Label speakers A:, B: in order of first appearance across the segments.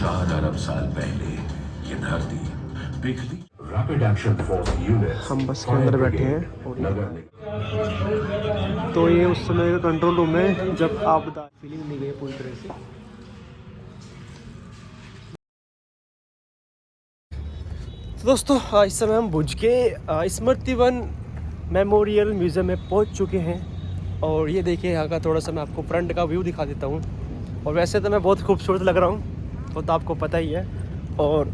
A: 4 अरब साल पहले ये धरती पिघली। रैपिड एक्शन फोर्स यूनिट्स
B: हम बस के अंदर बैठे हैं और तो ये उस समय का कंट्रोल रूम है जब आपदा फीलिंग नहीं गई पूरी तरह से। तो दोस्तों इस समय हम भुज के स्मृति वन मेमोरियल म्यूज़ियम में पहुंच चुके हैं और ये देखिए यहाँ का थोड़ा सा मैं आपको फ्रंट का व्यू दिखा देता हूँ। और वैसे तो मैं बहुत खूबसूरत लग रहा हूँ वो तो आपको पता ही है और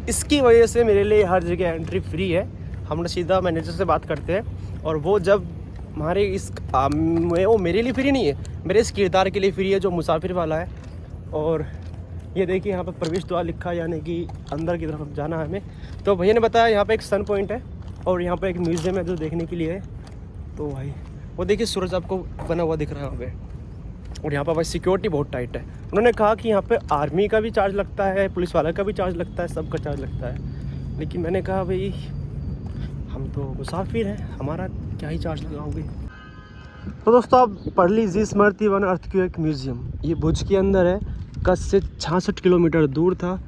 B: इसकी वजह से मेरे लिए हर जगह एंट्री फ्री है। हम सीधा मैनेजर से बात करते हैं और वो जब हमारे वो मेरे लिए फ्री नहीं है, मेरे इस किरदार के लिए फ्री है जो मुसाफिर वाला है। और ये देखिए यहाँ पर प्रवेश द्वार लिखा है यानी कि अंदर की तरफ जाना है हमें। तो भैया ने बताया यहाँ पे एक सन पॉइंट है और यहाँ पे एक म्यूज़ियम है जो देखने के लिए है। तो भाई वो देखिए सूरज आपको बना हुआ दिख रहा है वहाँ पे। और यहाँ पर भाई सिक्योरिटी बहुत टाइट है। उन्होंने कहा कि यहाँ पे आर्मी का भी चार्ज लगता है, पुलिस वाला का भी चार्ज लगता है, सबका चार्ज लगता है। लेकिन मैंने कहा भाई हम तो मुसाफिर हैं, हमारा क्या ही चार्ज लगाओगे। तो दोस्तों आप पढ़ लीजिए स्मृति वन अर्थक्वेक म्यूज़ियम, ये भुज के अंदर है। कच्छ से 66 किलोमीटर दूर था।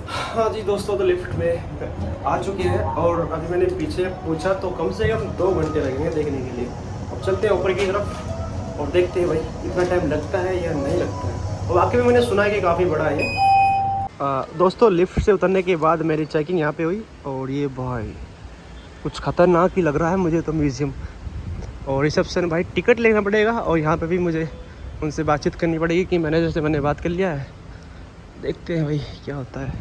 B: हाँ जी दोस्तों, तो लिफ्ट में आ चुके हैं और अभी मैंने पीछे पूछा तो कम से कम 2 घंटे लगेंगे देखने के लिए। अब चलते हैं ऊपर की तरफ और देखते हैं भाई इतना टाइम लगता है या नहीं लगता है। और वाकई में मैंने सुना है कि काफ़ी बड़ा है ये। दोस्तों लिफ्ट से उतरने के बाद मेरी चेकिंग यहाँ पे हुई और ये भाई कुछ ख़तरनाक ही लग रहा है मुझे तो म्यूज़ियम। और रिसेप्शन भाई टिकट लेना पड़ेगा और यहाँ पे भी मुझे उनसे बातचीत करनी पड़ेगी कि मैनेजर से मैंने बात कर लिया है। देखते हैं भाई क्या होता है,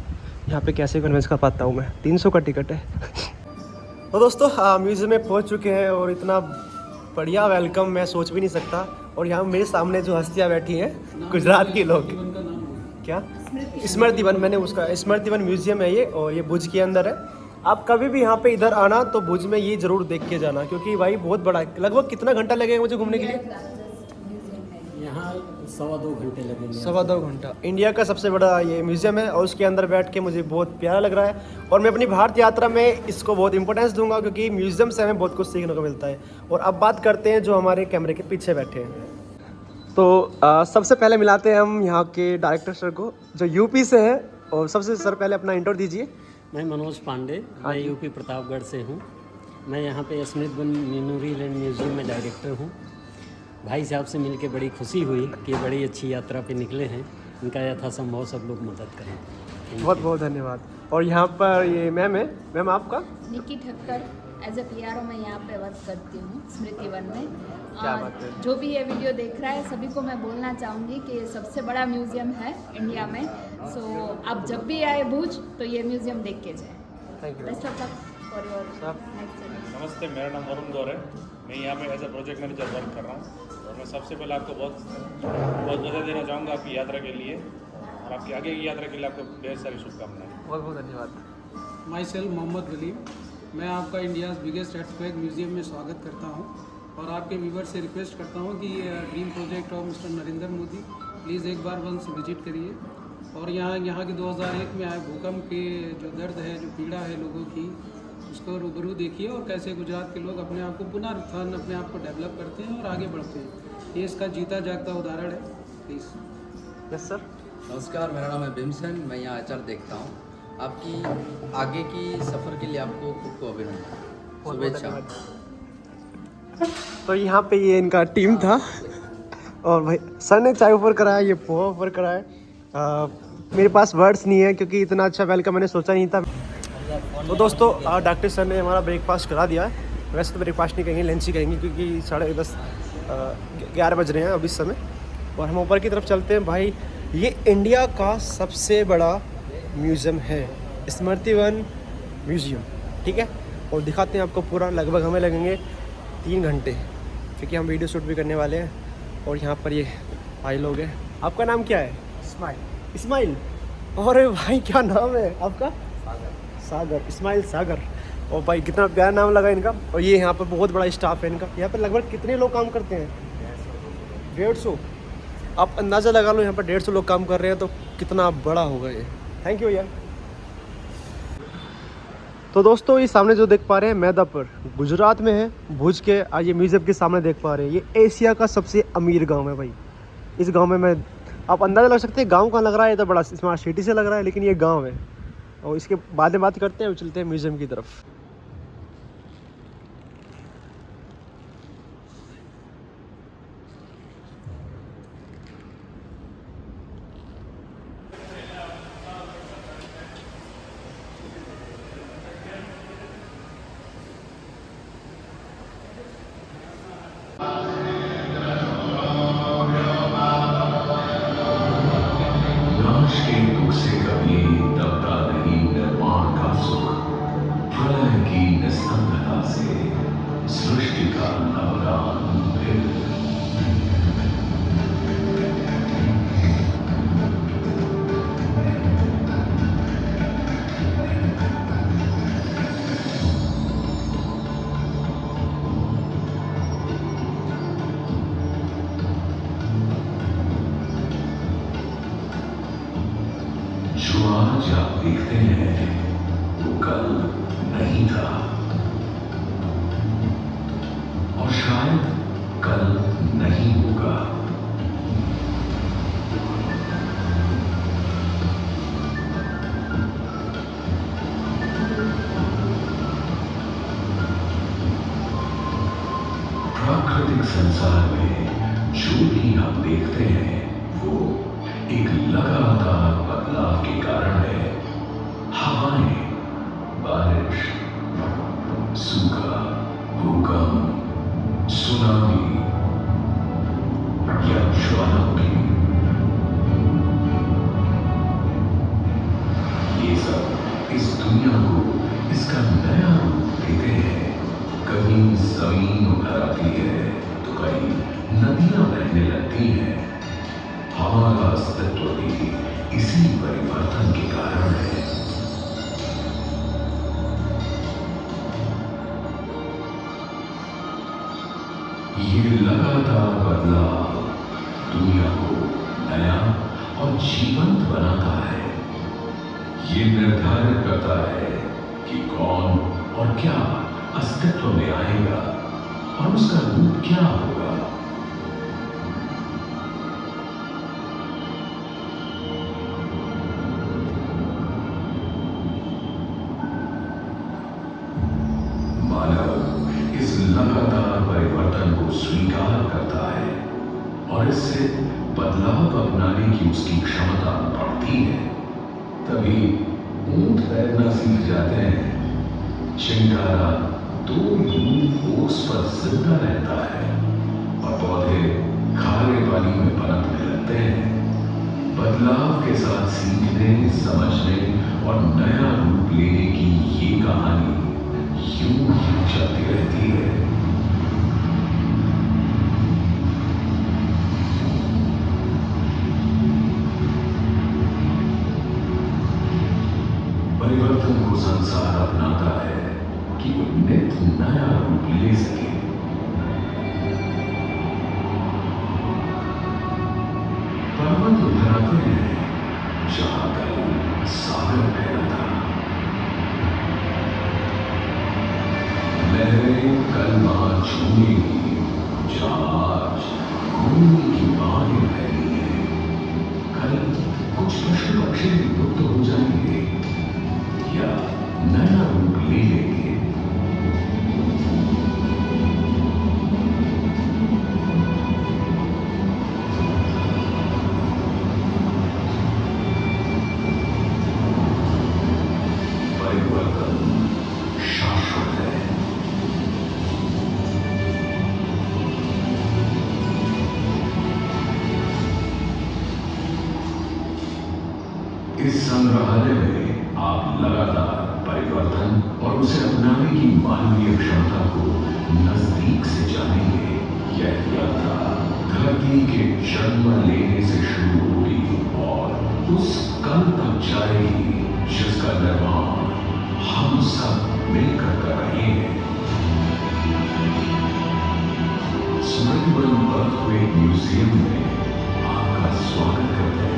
B: यहाँ पे कैसे कन्विंस कर पाता हूँ मैं। 300 का टिकट है। तो दोस्तों म्यूज़ियम में पहुँच चुके हैं और इतना बढ़िया वेलकम मैं सोच भी नहीं सकता। और यहाँ मेरे सामने जो हस्तियाँ बैठी हैं गुजरात के लोग। क्या स्मृति वन, मैंने उसका स्मृति वन म्यूज़ियम है ये और ये भुज के अंदर है। आप कभी भी यहाँ पे इधर आना तो भुज में ये ज़रूर देख के जाना क्योंकि भाई बहुत बड़ा है। लगभग कितना घंटा लगेगा मुझे घूमने के लिए?
C: यहाँ 2.25 घंटे लगेंगे।
B: 2.25 घंटा। इंडिया का सबसे बड़ा ये म्यूज़ियम है और उसके अंदर बैठ के मुझे बहुत प्यारा लग रहा है। और मैं अपनी भारत यात्रा में इसको बहुत इंपॉर्टेंस दूंगा क्योंकि म्यूज़ियम से हमें बहुत कुछ सीखने को मिलता है। और अब बात करते हैं जो हमारे कैमरे के पीछे बैठे हैं। तो सबसे पहले मिलाते हैं हम यहाँ के डायरेक्टर सर को जो यूपी से है। और सबसे सर पहले अपना इंट्रो दीजिए।
C: मैं मनोज पांडे, मैं यूपी प्रतापगढ़ से हूँ। मैं यहाँ पे स्मृति वन मेमोरियल म्यूज़ियम में डायरेक्टर हूँ। भाई साहब से मिलके बड़ी खुशी हुई कि बड़ी अच्छी यात्रा पे निकले हैं। इनका यथासंभव सब लोग मदद करें।
B: बहुत बहुत धन्यवाद। और यहाँ पर ये मैम है, मैम आपका?
D: निकी ठक्कर, एज ए पीआरओ मैं यहाँ पे वर्क करती हूँ स्मृति वन में।
B: क्या बात है।
D: जो भी ये वीडियो देख रहा है सभी को मैं बोलना चाहूँगी कि ये सबसे बड़ा म्यूज़ियम है इंडिया में। सो आप जब भी आए भुज तो ये म्यूज़ियम देख के जाए।
B: Thank you.
D: Best of luck for your next journey.
E: नमस्ते, मेरा नाम वरुण गौर है। मैं यहाँ पे as a project manager work कर रहा हूँ और मैं सबसे पहले आपको बहुत बधाई देना चाहूँगा आपकी यात्रा के लिए और आपकी आगे की यात्रा के लिए आपको ढेर सारी शुभकामनाएं।
B: बहुत बहुत धन्यवाद।
F: माई सेल्फ मोहम्मद वलीम, मैं आपका इंडियाज़ बिगेस्ट अर्थक्वेक म्यूज़ियम में स्वागत करता हूँ और आपके व्यूवर से रिक्वेस्ट करता हूँ कि dream project of mister Narendra Modi please एक बार वंस विजिट करिए। और यहाँ के 2001 में आए भूकंप के जो दर्द है, जो पीड़ा है लोगों की, उसको रूबरू देखिए और कैसे गुजरात के लोग अपने आप को पुनरुत्थान, अपने आप को डेवलप करते हैं और आगे बढ़ते हैं। ये इसका जीता जागता उदाहरण है। प्लीज़।
B: Yes sir.
G: नमस्कार, मेरा नाम है भीमसेन, मैं यहाँ आचार देखता हूँ। आपकी आगे की सफ़र के लिए आपको खूब को अभिनंदन, शुभेच्छा।
B: तो यहाँ पे ये इनका टीम था और भाई सर ने चाय ऑफर कराया, ये पोहा ऑफर कराया। मेरे पास वर्ड्स नहीं है क्योंकि इतना अच्छा वेलकम मैंने सोचा नहीं था। तो दोस्तों डॉक्टर सर ने हमारा ब्रेकफास्ट करा दिया है। वैसे तो ब्रेकफास्ट नहीं कहेंगे, लंच ही कहेंगे क्योंकि 11:30 बज रहे हैं अभी इस समय। और हम ऊपर की तरफ चलते हैं। भाई ये इंडिया का सबसे बड़ा म्यूज़ियम है स्मृति वन म्यूज़ियम, ठीक है। और दिखाते हैं आपको पूरा। लगभग हमें लगेंगे 3 घंटे क्योंकि हम वीडियो शूट भी करने वाले हैं। और यहाँ पर ये भाई लोग हैं। आपका नाम क्या है? इस्माइल। इस्माइल, अरे भाई क्या नाम है आपका? सागर। इस्माइल सागर। और भाई कितना प्यारा नाम लगा इनका। और ये यहाँ पर बहुत बड़ा स्टाफ है इनका। यहाँ पर लगभग कितने लोग काम करते हैं? 150। आप अंदाज़ा लगा लो यहाँ पर 150 लोग काम कर रहे हैं तो कितना बड़ा होगा ये। थैंक यू यार। तो दोस्तों ये सामने जो देख पा रहे हैं मैदापुर गुजरात में है, भुज के। आज ये म्यूज़ियम के सामने देख पा रहे हैं, ये एशिया का सबसे अमीर गांव है भाई। इस गांव में मैं आप अंदाज़ा लग सकते हैं गांव कहाँ लग रहा है, ये तो बड़ा स्मार्ट सिटी से लग रहा है, लेकिन ये गांव है। और इसके बाद में बात करते हैं, चलते हैं म्यूज़ियम की तरफ।
A: नाश के दुख से कभी दबता नहीं निर्माण का सुख, प्रलय की निस्तब्धता से सृष्टि का नवगान फिर। जो आज आप देखते हैं वो कल नहीं था, और शायद कल नहीं होगा। प्राकृतिक संसार में जो भी हम देखते हैं वो एक लगातार बदलाव के कारण है। हवाएं, बारिश, सूखा, भूकंप, सुनामी या ज्वालामुखी, ये सब इस दुनिया को इसका नया रूप देते हैं। कभी जमीन उभर आती है तो कहीं नदियां बहने लगती हैं। हमारा अस्तित्व भी इसी परिवर्तन के कारण है। ये लगातार बदलाव दुनिया को नया और जीवंत बनाता है। ये निर्धारित करता है कि कौन और क्या अस्तित्व में आएगा और उसका रूप क्या होगा। मानव इस लगातार परिवर्तन को स्वीकार करता है और इससे बदलाव अपनाने की उसकी क्षमता बढ़ती है। तभी ऊंट तैरना सीख जाते हैं, चिंगारा 2 बूंद ओस पर जिंदा रहता है और पौधे खारे पानी में पनपने लगते हैं। बदलाव के साथ सीखने, समझने और नया रूप लेने की ये कहानी यूं ही चलती रहती है। परिवर्तन को संसार अपनाता है कि वो नित्य नया रूप ले सके। पर्वत उभराते हैं जहां कल सागर फैला था। लहरें कल वहां झूमेंगी जहां आज घूमने की बाहें फैली हैं। कल कुछ पशु पक्षी लुप्त हो जाएंगे या नया रूप ले लेंगे। परिवर्तन शाश्वत है। इस संग्रहालय में आप लगातार परिवर्तन और उसे अपनाने की मानवीय क्षमता को नजदीक से जानेंगे। यह यात्रा धरती के जन्म लेने से शुरू होगी और उस कल तक जाएगी जिसका निर्माण हम सब मिलकर कर रहे हैं। स्मृतिवन अर्थक्वेक म्यूजियम में आपका स्वागत करते हैं।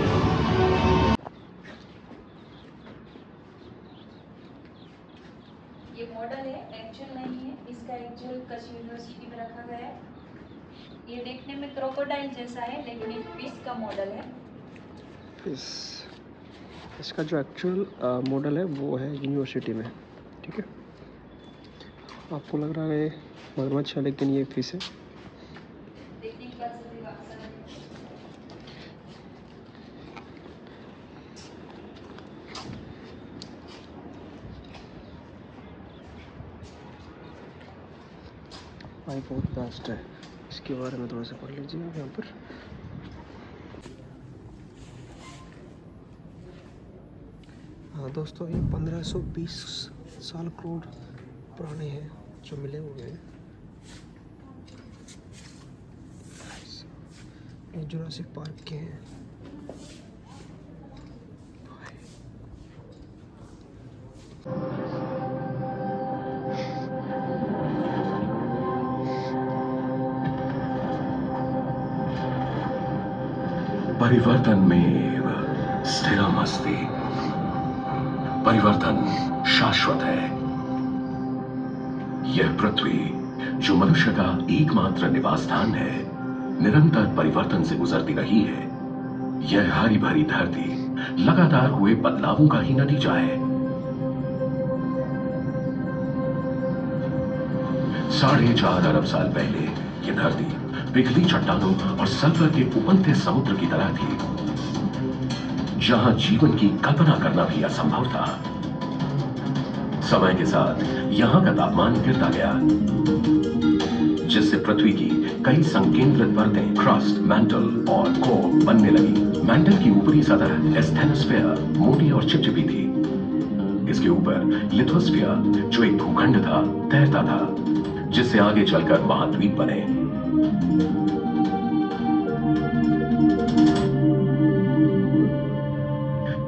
H: ये मॉडल है, एक्चुअल नहीं है। इसका एक्चुअल कच्छ यूनिवर्सिटी में रखा गया है। ये देखने में क्रोकोडाइल जैसा है लेकिन एक फिश का मॉडल है।
B: इसका जो एक्चुअल मॉडल है वो है यूनिवर्सिटी में, ठीक है। आपको लग रहा है मगरमच्छ है, लेकिन ये फिश है। भाई बहुत बेस्ट है, इसके बारे में थोड़ा सा पढ़ लीजिए आप यहाँ पर। हाँ दोस्तों, ये 1520 साल करोड़ पुराने हैं जो मिले हुए हैं। ये जुरासिक पार्क के हैं।
A: परिवर्तन में स्थिरमस्ति। परिवर्तन शाश्वत है। यह पृथ्वी, जो मनुष्य का एकमात्र निवास स्थान है, निरंतर परिवर्तन से गुजरती रही है। यह हरी भरी धरती लगातार हुए बदलावों का ही नतीजा है। 4.5 अरब साल पहले यह धरती पिघली चट्टानों और सल्फर के उबलते समुद्र की तरह थी, जहां जीवन की कल्पना करना भी असंभव था। समय के साथ यहां का तापमान गिरता गया, जिससे पृथ्वी की कई संकेंद्रित परतें क्रस्ट, मैंटल और कोर बनने लगी। मैंटल की ऊपरी सतह एस्थेनोस्फीयर मोटी और चिपचिपी थी। इसके ऊपर लिथोस्फीयर, जो एक भूखंड था, तैरता था, जिससे आगे चलकर महाद्वीप बने।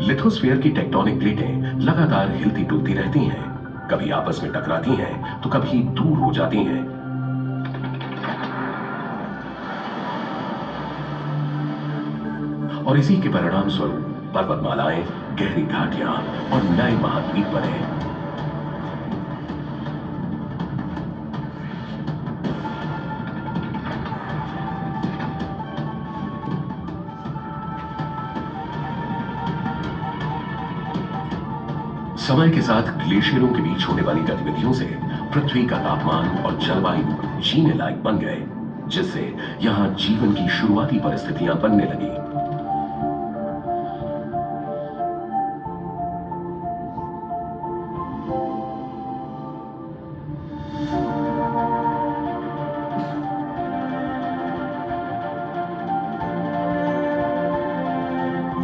A: लिथोस्फीयर की टेक्टोनिक प्लेटें लगातार हिलती डुलती रहती हैं, कभी आपस में टकराती हैं तो कभी दूर हो जाती हैं। और इसी के परिणाम स्वरूप पर्वतमालाएं, गहरी घाटियां और नए महाद्वीप बने। समय के साथ ग्लेशियरों के बीच होने वाली गतिविधियों से पृथ्वी का तापमान और जलवायु जीने लायक बन गए, जिससे यहां जीवन की शुरुआती परिस्थितियां बनने लगी।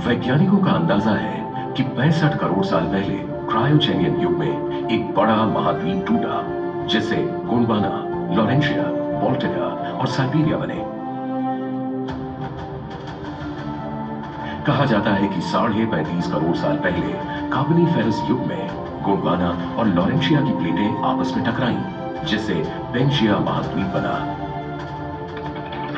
A: वैज्ञानिकों का अंदाजा है कि 65 करोड़ साल पहले क्रायोजेनियन युग में एक बड़ा महाद्वीप टूटा, जिससे गोंडवाना, लॉरेंशिया, बाल्टिका और साइबेरिया बने। कहा जाता है कि 35.5 करोड़ साल पहले कार्बोनिफेरस युग में गोंडवाना और लॉरेंशिया की प्लेटें आपस में टकराईं, जिससे पेंजिया महाद्वीप बना।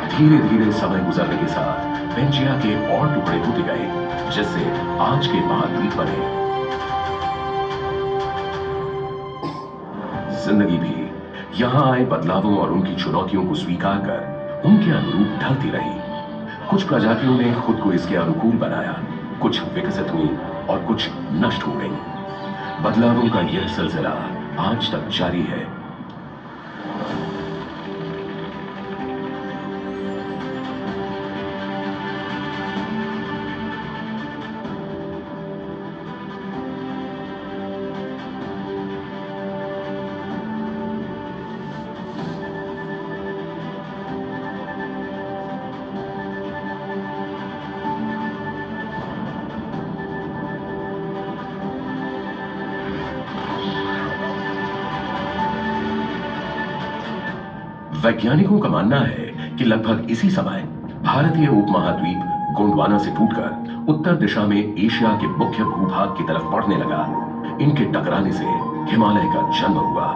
A: धीरे धीरे समय गुजरने के साथ पेंजिया के और टुकड़े होते गए, जिससे आज के महाद्वीप बने। जिंदगी भी यहां आए बदलावों और उनकी चुनौतियों को स्वीकार कर उनके अनुरूप ढलती रही। कुछ प्रजातियों ने खुद को इसके अनुकूल बनाया, कुछ विकसित हुई और कुछ नष्ट हो गईं। बदलावों का यह सिलसिला आज तक जारी है। वैज्ञानिकों का मानना है कि लगभग इसी समय भारतीय उपमहाद्वीप गोंडवाना से टूटकर उत्तर दिशा में एशिया के मुख्य भूभाग की तरफ बढ़ने लगा। इनके टकराने से हिमालय का जन्म हुआ।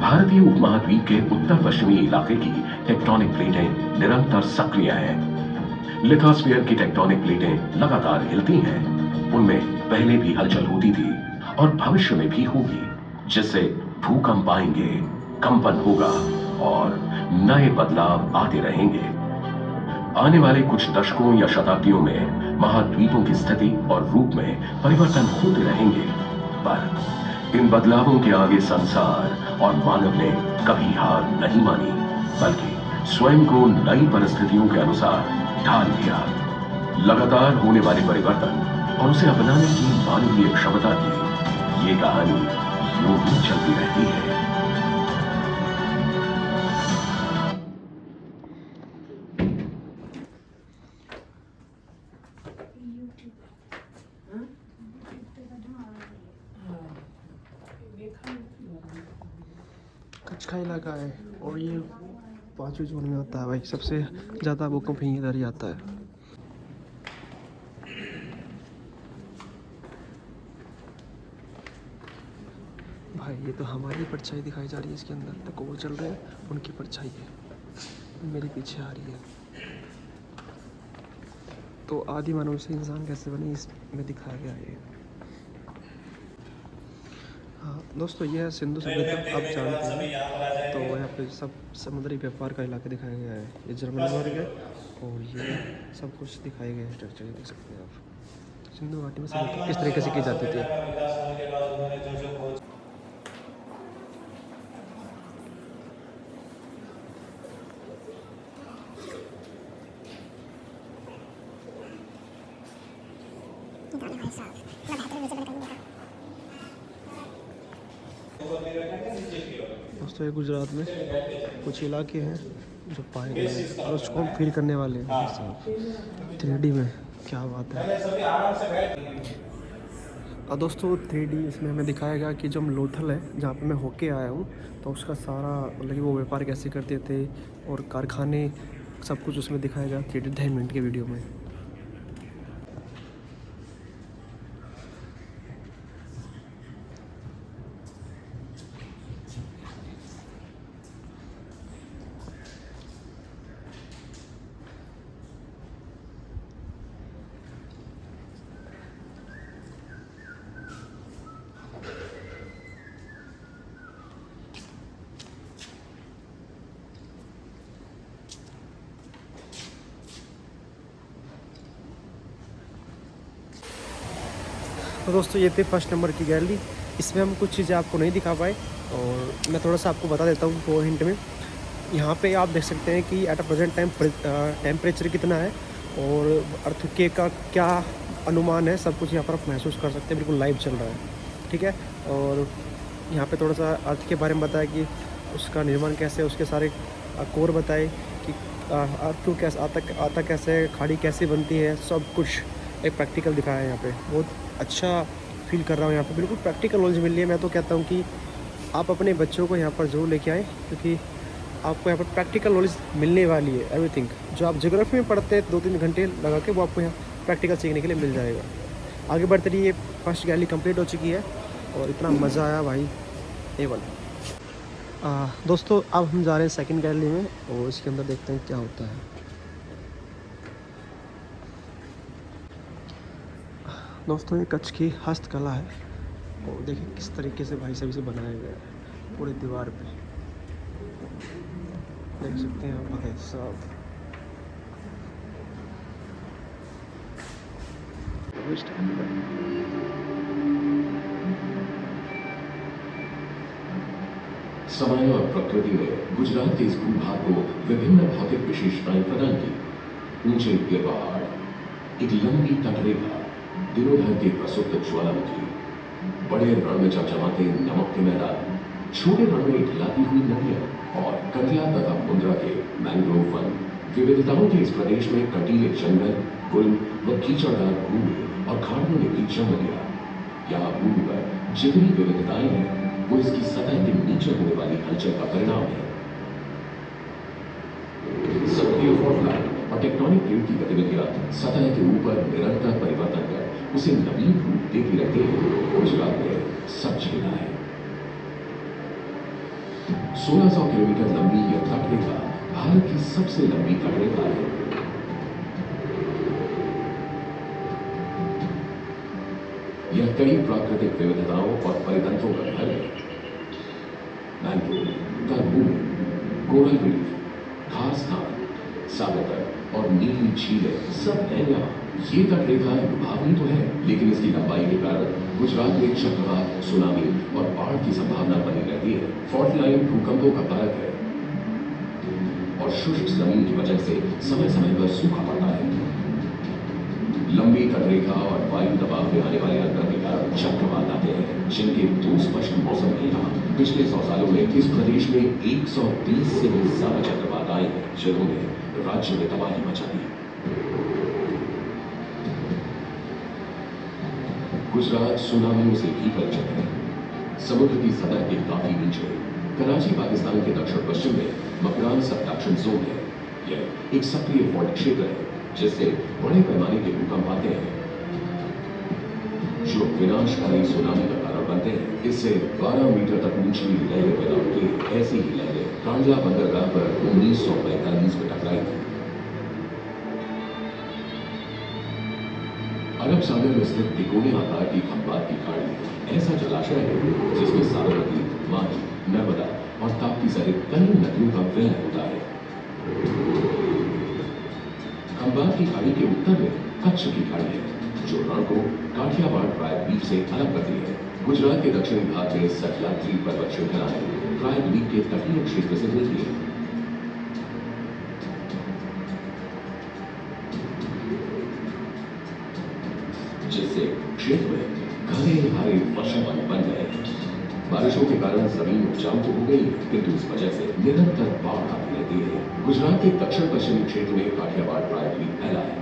A: भारतीय उपमहाद्वीप के उत्तर पश्चिमी इलाके की टेक्टोनिक प्लेटें निरंतर सक्रिय हैं। लिथोस्फीयर की टेक्टोनिक प्लेटें लगातार हिलती हैं। उनमें पहले भी हलचल होती थी और भविष्य में भी होगी, जिससे भूकंप आएंगे, कंपन होगा और नए बदलाव आते रहेंगे। आने वाले कुछ दशकों या शताब्दियों में महाद्वीपों की स्थिति और रूप में परिवर्तन होते रहेंगे, पर इन बदलावों के आगे संसार और मानव ने कभी हार नहीं मानी, बल्कि स्वयं को नई परिस्थितियों के अनुसार ढाल लिया। लगातार होने वाले परिवर्तन और उसे अपनाने की मानवीय क्षमता की ये कहानी यूं ही चलती रहती है।
B: कच्छ का इलाका है और ये 5वीं जोन में आता है भाई। सबसे ज़्यादा भूकंप यहीं इधर ही आता है। भाई ये तो हमारी परछाई दिखाई जा रही है इसके अंदर, तो वो चल रहे हैं उनकी परछाई है मेरे पीछे आ रही है। तो आदि मानव से इंसान कैसे बने इसमें दिखाया गया है। हाँ दोस्तों, ये है सिंधु सभ्यता, आप जानते हैं। तो यहाँ पे सब समुद्री व्यापार का इलाका दिखाया गया है। ये जर्मनी मार्ग है और ये सब कुछ दिखाए गए हैं स्ट्रक्चर, देख सकते हैं आप। सिंधु घाटी में सभ्यता किस तरीके से की जाती थी। दोस्तों ये गुजरात में कुछ इलाके हैं जो पाए गए हैं और उसको हम फील करने वाले हैं 3D में। क्या बात है। और दोस्तों 3D इसमें हमें दिखाया गया कि जो हम लोथल है जहाँ पे मैं होके आया हूँ, तो उसका सारा मतलब कि वो व्यापार कैसे करते थे और कारखाने सब कुछ उसमें दिखाया गया 3D 2.5 मिनट के वीडियो में। तो दोस्तों ये थे फर्स्ट नंबर की गैलरी। इसमें हम कुछ चीज़ें आपको नहीं दिखा पाए और मैं थोड़ा सा आपको बता देता हूँ 4 हिंट में। यहाँ पे आप देख सकते हैं कि at a present time temperature कितना है और अर्थक्वेक का क्या अनुमान है, सब कुछ यहाँ पर आप महसूस कर सकते हैं। बिल्कुल लाइव चल रहा है, ठीक है। और यहाँ पे थोड़ा सा अर्थ के बारे में बताया कि उसका निर्माण कैसे, उसके सारे कोर बताए कि अर्थ को कैसे आता कैसे, खाड़ी कैसे बनती है, सब कुछ एक प्रैक्टिकल दिखाया है यहाँ पे। बहुत अच्छा फील कर रहा हूँ यहाँ पे, बिल्कुल प्रैक्टिकल नॉलेज मिल रही है। मैं तो कहता हूँ कि आप अपने बच्चों को यहाँ पर ज़रूर लेके आएँ, क्योंकि आपको यहाँ पर प्रैक्टिकल नॉलेज मिलने वाली है। एवरीथिंग जो आप ज्योग्राफी में पढ़ते हैं 2-3 घंटे लगा के, वो आपको यहाँ प्रैक्टिकल सीखने के लिए मिल जाएगा। आगे बढ़ते रहिए। फर्स्ट गैलरी कंप्लीट हो चुकी है और इतना मज़ा आया भाई, A1। दोस्तों अब हम जा रहे हैं सेकंड गैलरी में और इसके अंदर देखते हैं क्या होता है। दोस्तों ये कच्छ की हस्तकला है और देखिए किस तरीके से भाई साहब इसे बनाया गया है पूरी दीवार पे, देख सकते हैं आप भाई साहब।
A: समय और प्रकृति ने गुजरात के इस भूभाग को विभिन्न भौतिक विशेषताएं प्रदान की। ऊंचे गिर पहाड़, एक लंबी तटरेखा, दिनों के प्रसुप्त ज्वालामुखी, बड़े रण में चमचमाते नमक के मैदान, छोटे रण में ढलाती हुई नदियां और कटिया तथा मुंद्रा के मैंग्रोव वन। विविधताओं के इस प्रदेश में कटीले जंगल, गुल्म व कीचड़दार भूमि और खाड़ियों ने भी जन्म लिया। यहाँ भूमि पर जितनी विविधताएं हैं वो इसकी सतह के नीचे होने वाली हलचल का परिणाम है। सक्रिय फॉल्टलाइन और टेक्टोनिक प्लेट की गतिविधियां सतह के ऊपर निरंतर परिवर्तन कर उसे नवीन रूप देती रहती है। गुजरात में सब झेला है। 1600 किलोमीटर लंबी यह तटरेखा भारत की सबसे लंबी तटरेखा है। यह कई प्राकृतिक विविधताओं और परितंत्रों का घर है। मैंग्रोव, तरबूज, कोरल रीफ, खारस्थान, सागर और नीली झीलें सब है यहाँ। ये तटरेखा लुभावनी तो है, लेकिन इसकी लंबाई के कारण गुजरात में चक्रवात, सुनामी और बाढ़ की संभावना बनी रहती है। फॉल्ट लाइन भूकंपों का कारक है और शुष्क जमीन की वजह से समय समय पर सूखा पड़ता है। लंबी तटरेखा और वायु दबाव में आने वाले अंतर के कारण चक्रवात आते हैं, जिनके दो स्पष्ट मौसम हैं यहाँ। पिछले 100 सालों में इस प्रदेश में 120 से भी ज्यादा चक्रवात आए हैं, जिन्होंने राज्य में तबाही मचा दी। गुजरात सुनामियों से भी परिचित है। समुद्र की सतह के काफी नीचे कराची पाकिस्तान के दक्षिण पश्चिम में मकरान सबडक्शन जोन है। यह एक सक्रिय फॉल्ट क्षेत्र है जिससे बड़े पैमाने के भूकंप आते हैं जो विनाशकारी सुनामी का कारण बनते हैं। इससे 12 मीटर तक ऊंची लहरें पैदा होती हैं। ऐसी ही लहरें कांडला बंदरगाह पर 1945 में टकराई थी। अरब सागर में स्थित तिकोने आकार की खंबात की खाड़ी ऐसा जलाशय है जिसमें साबरमती, माही, नर्मदा और ताप्ती सहित कई नदियों का विलय होता है। खंबात की खाड़ी के उत्तर में कच्छ की खाड़ी है जो रण को काठियावाड़ प्रायद्वीप से अलग करती है। गुजरात के दक्षिणी भाग में सह्याद्री पर्वत श्रृंखलाएं प्रायद्वीप के तटीय क्षेत्र से मिलती है, जिससे क्षेत्र में घने हरे वर्षावन बन गए हैं। बारिशों के कारण जमीन उपजाऊ तो हो गई, किंतु इस वजह से निरंतर बाढ़ आती रहती है। गुजरात के दक्षिण पश्चिमी क्षेत्र में काठियावाड़ प्रायद्वीप फैला है।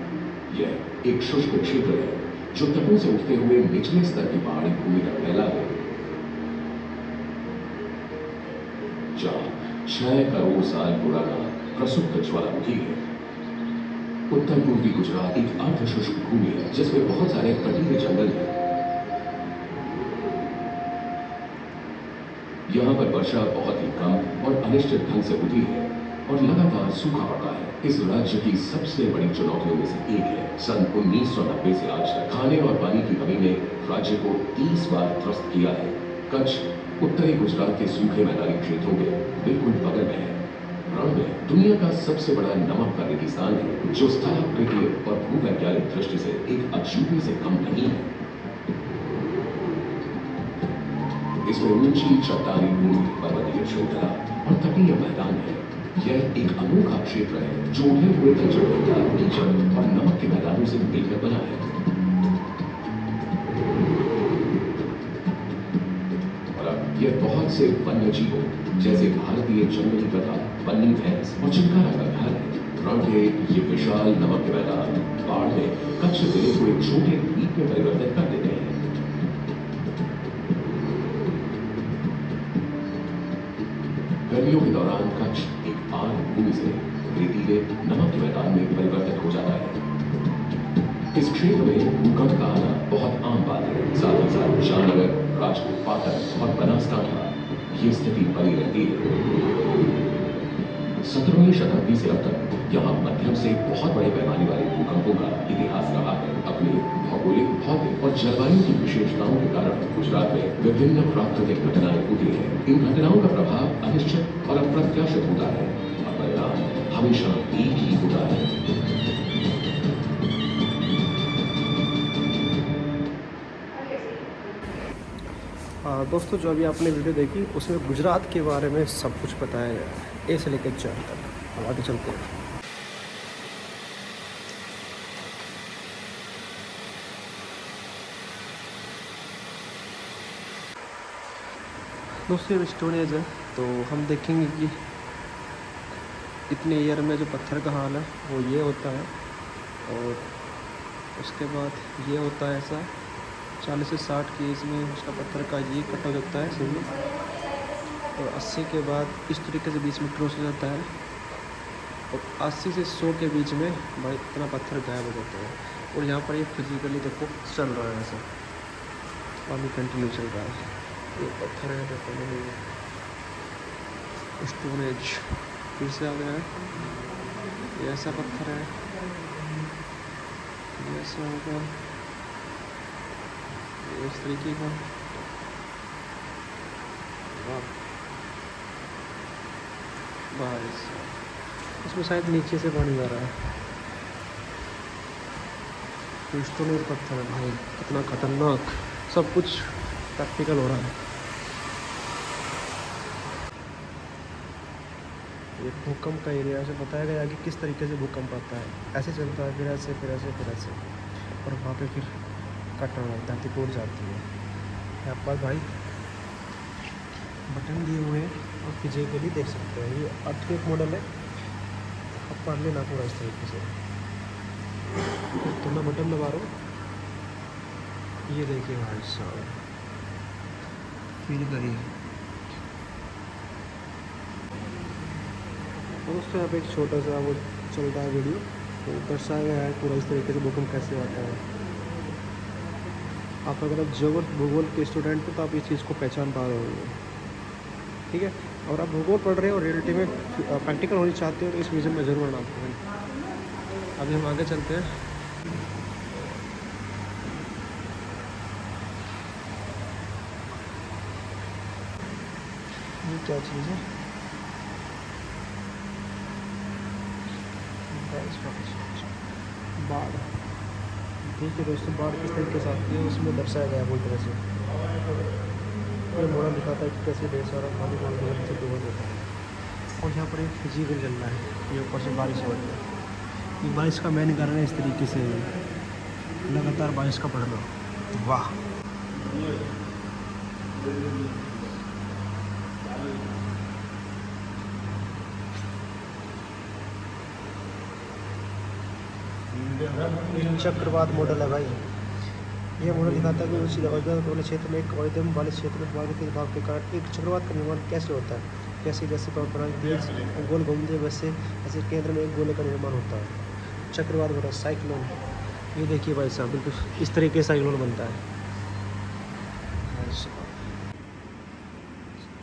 A: यह एक शुष्क क्षेत्र है जो तटों से उठते हुए निचले स्तर की पहाड़ी भूमि तक फैला है, जहां 6 करोड़ साल पुराना प्रसुप्त ज्वालामुखी है। उत्तर पूर्वी गुजरात एक अर्ध शुष्क भूमि है जिसमें बहुत सारे कटीले जंगल हैं। यहाँ पर वर्षा बहुत ही कम और अनिश्चित ढंग से होती है और लगातार सूखा पड़ता है। इस राज्य की सबसे बड़ी चुनौतियों में से एक है सन 1990 से आज तक खाने और पानी की कमी ने राज्य को 30 बार त्रस्त किया है। कच्छ उत्तरी गुजरात के सूखे मैदानी क्षेत्रों के बिल्कुल बगल में है। रण में दुनिया का सबसे बड़ा नमक का रेगिस्तान है जो स्थलाकृतीय और भूवैज्ञानिक दृष्टि से एक अजूबे से कम नहीं है। इसमें ऊंची चट्टानी भूमि, पर्वतीय श्रृंखला और तटीय मैदान है। यह एक अनोखा क्षेत्र है जो उठे हुए तलछट, कीचड़ और नमक के मैदानों से मिलकर बना है। और अब यह बहुत से वन्य जीवों जैसे भारतीय जंगली गधा, बन्नी भैंस और चिंकारा का घर है। रण के ये विशाल नमक के मैदान बाढ़ में कच्छ जिले को एक छोटे द्वीप में परिवर्तित कर देते हैं। गर्मियों के दौरान कच्छ एक आर्द भूमि से रेतीले नमक के मैदान में परिवर्तित हो जाता है। इस क्षेत्र में भूकंप का आना बहुत आम बात है। साथ ही साथ जामनगर, राजकोट, पाटन और बनासकांठा ये स्थिति बनी रहती है। 17वीं शताब्दी से अब तक यहाँ मध्यम से बहुत बड़े पैमाने वाले भूकंपों का इतिहास रहा है। अपनी भौगोलिक, भौतिक और जलवायु की विशेषताओं के कारण गुजरात में विभिन्न प्राकृतिक घटनाएं होती हैं। इन घटनाओं का प्रभाव अनिश्चित और अप्रत्याशित होता है और परिणाम हमेशा एक ही होता है।
B: दोस्तों, जो अभी आपने वीडियो देखी उसमें गुजरात के बारे में सब कुछ बताया गया है, ए से लेकर Z तक। अब आगे चलते हैं। दोस्तों, स्टोन एज है तो हम देखेंगे कि इतने ईयर में जो पत्थर का हाल है वो ये होता है और उसके बाद ये होता है ऐसा 40 से 60 की एज में उसका पत्थर का ये कट हो जाता है सिंगल, और 80 के बाद इस तरीके से बीच में क्रॉस हो जाता है और 80 से 100 के बीच में भाई इतना पत्थर गायब हो जाता है। और यहाँ पर ये फिजिकली देखो चल रहा है, ऐसा अभी कंटिन्यू चल रहा है। ये पत्थर है देखो, स्टोन एज फिर से आ गया है। ये ऐसा पत्थर है, ये ऐसा होगा, इस तरीके का। भाई इसमें शायद नीचे से पानी आ रहा है। कुछ तो नहीं पत्थर है भाई, कितना खतरनाक, सब कुछ प्रैक्टिकल हो रहा है। ये भूकंप का एरिया से बताया गया कि किस तरीके से भूकंप आता है, ऐसे चलता है, फिर ऐसे फिर ऐसे फिर ऐसे, और वहाँ पे फिर कटना लगता है, टूट जाती है। यहाँ पर भाई बटन दिए हुए हैं और फिजिकली देख सकते हैं। ये अर्थक्वेक मॉडल है, अब पढ़ लेना पूरा इस तरीके से। तो मैं बटन दबा रहा हूँ, ये देखिए भाई साहब, फील करिए। दोस्तों यहाँ पे एक छोटा सा वो चल रहा है वीडियो, तो दर्शाया गया है पूरा इस तरीके से भूकंप कैसे आता है। आप अगर आप भूगोल के स्टूडेंट हो तो आप इस चीज़ को पहचान पा रहे होंगे, ठीक है। और आप भूगोल पढ़ रहे हो और रियलिटी में प्रैक्टिकल होनी चाहते हो तो इस म्यूज़ियम में ज़रूर आना आपको। अभी हम आगे चलते हैं। ये क्या चीज़ है? बाढ़। देखिए दोस्तों, बाढ़ किस तरीके से आती है उसमें दर्शाया गया है पूरी तरह से। ये मोड़ा दिखाता है कि कैसे ढेर सारा पानी से डूबा देता है। और यहाँ पर एक फिजिकल चल रहा है, ये ऊपर से बारिश हो रही है। ये बारिश का मेन कारण है इस तरीके से लगातार बारिश का पड़ना। वाह, चक्रवात मॉडल है भाई। यह मॉडल दिखाता है कि उसी वाले क्षेत्र में एक मध्यम वाले क्षेत्र में हवा के दबाव के कारण एक चक्रवात का निर्माण कैसे होता है। कैसे जैसे तेज गोल घूमते हैं वैसे ऐसे केंद्र में एक गोले का निर्माण होता है। चक्रवात होता है, साइक्लोन। ये देखिए भाई साहब, बिल्कुल इस तरीके से साइक्लोन बनता है।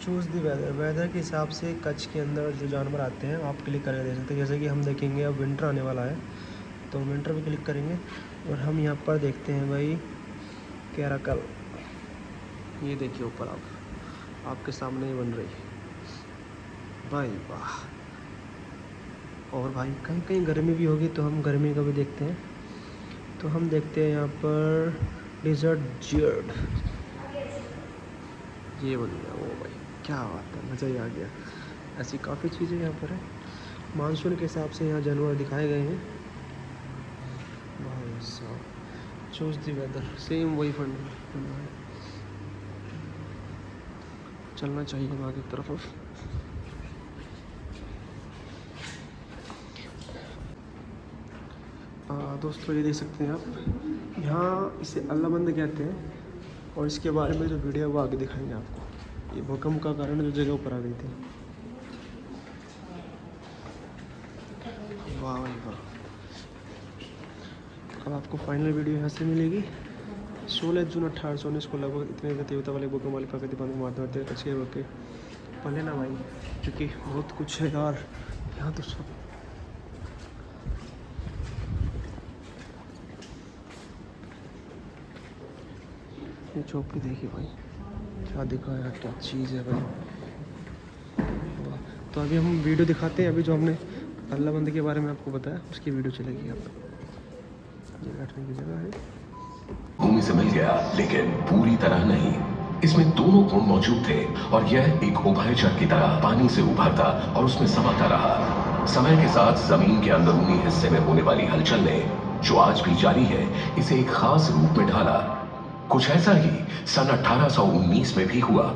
B: Choose the weather. वेदर के हिसाब से कच्छ के अंदर जो जानवर आते हैं आप क्लिक करके देख सकते हैं। जैसे कि हम देखेंगे अब विंटर आने वाला है तो विंटर भी क्लिक करेंगे और हम यहाँ पर देखते हैं भाई कैराकल। ये देखिए ऊपर आप आपके सामने ही बन रही भाई, वाह। और भाई कहीं कहीं गर्मी भी होगी तो हम गर्मी का भी देखते हैं। तो हम देखते हैं यहाँ पर डिजर्ट जियर्ड, ये बन गया। वो भाई क्या बात है, मज़ा ही आ गया। ऐसी काफ़ी चीज़ें यहाँ पर है। मानसून के हिसाब से यहाँ जानवर दिखाए गए हैं भाई साहब। चूज़ दी वेदर, सेम वही फंड है। चलना चाहिए वहाँ की तरफ। अब दोस्तों ये देख सकते हैं आप, यहाँ इसे अल्लाहबंद कहते हैं और इसके बारे में जो वीडियो वो आगे दिखाएंगे आपको। ये भूकंप का कारण जो जगह ऊपर आ गई थी। वाह भाई वाह। अब आपको फाइनल वीडियो यहाँ से मिलेगी। 16 जून 1819 को लगभग इतने तीव्रता वाले भूकंप वाले प्राकृतिक बांध मारते कच्छ के पहले ना भाई, क्योंकि बहुत कुछ है यार यहाँ तो सब। ये चौकी देखिए भाई, क्या दिखाया, क्या चीज़ है भाई। तो अभी हम वीडियो दिखाते हैं। अभी जो हमने अल्लाहबंद के बारे में आपको बताया उसकी वीडियो चलेगी। अब ये बैठने की जगह है।
A: भूमि से मिल गया लेकिन पूरी तरह नहीं। इसमें दोनों गुण मौजूद थे और यह एक उभयचर की तरह पानी से उभरता और उसमें समाता रहा। समय के साथ जमीन के अंदरूनी हिस्से में होने वाली हलचल ने, जो आज भी जारी है, इसे एक खास रूप में ढाला। कुछ ऐसा ही सन 1819 में भी हुआ।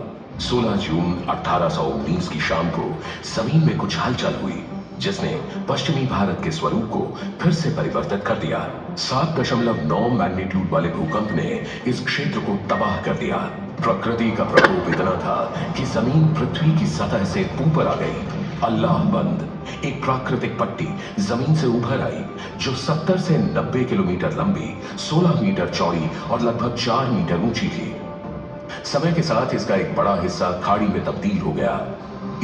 A: 16 जून 1819 की शाम को जमीन में कुछ हलचल हुई जिसने पश्चिमी भारत के स्वरूप को फिर से परिवर्तित कर दिया। 7.9 मैग्नीट्यूड वाले भूकंप ने इस क्षेत्र को तबाह कर दिया। प्रकृति का प्रकोप इतना था कि जमीन पृथ्वी की सतह से ऊपर आ गई। अल्लाहबंद, एक प्राकृतिक पट्टी जमीन से उभर आई जो 70 से 90 किलोमीटर लंबी, 16 मीटर चौड़ी और लगभग 4 मीटर ऊंची थी। समय के साथ इसका एक बड़ा हिस्सा खाड़ी में तब्दील हो गया।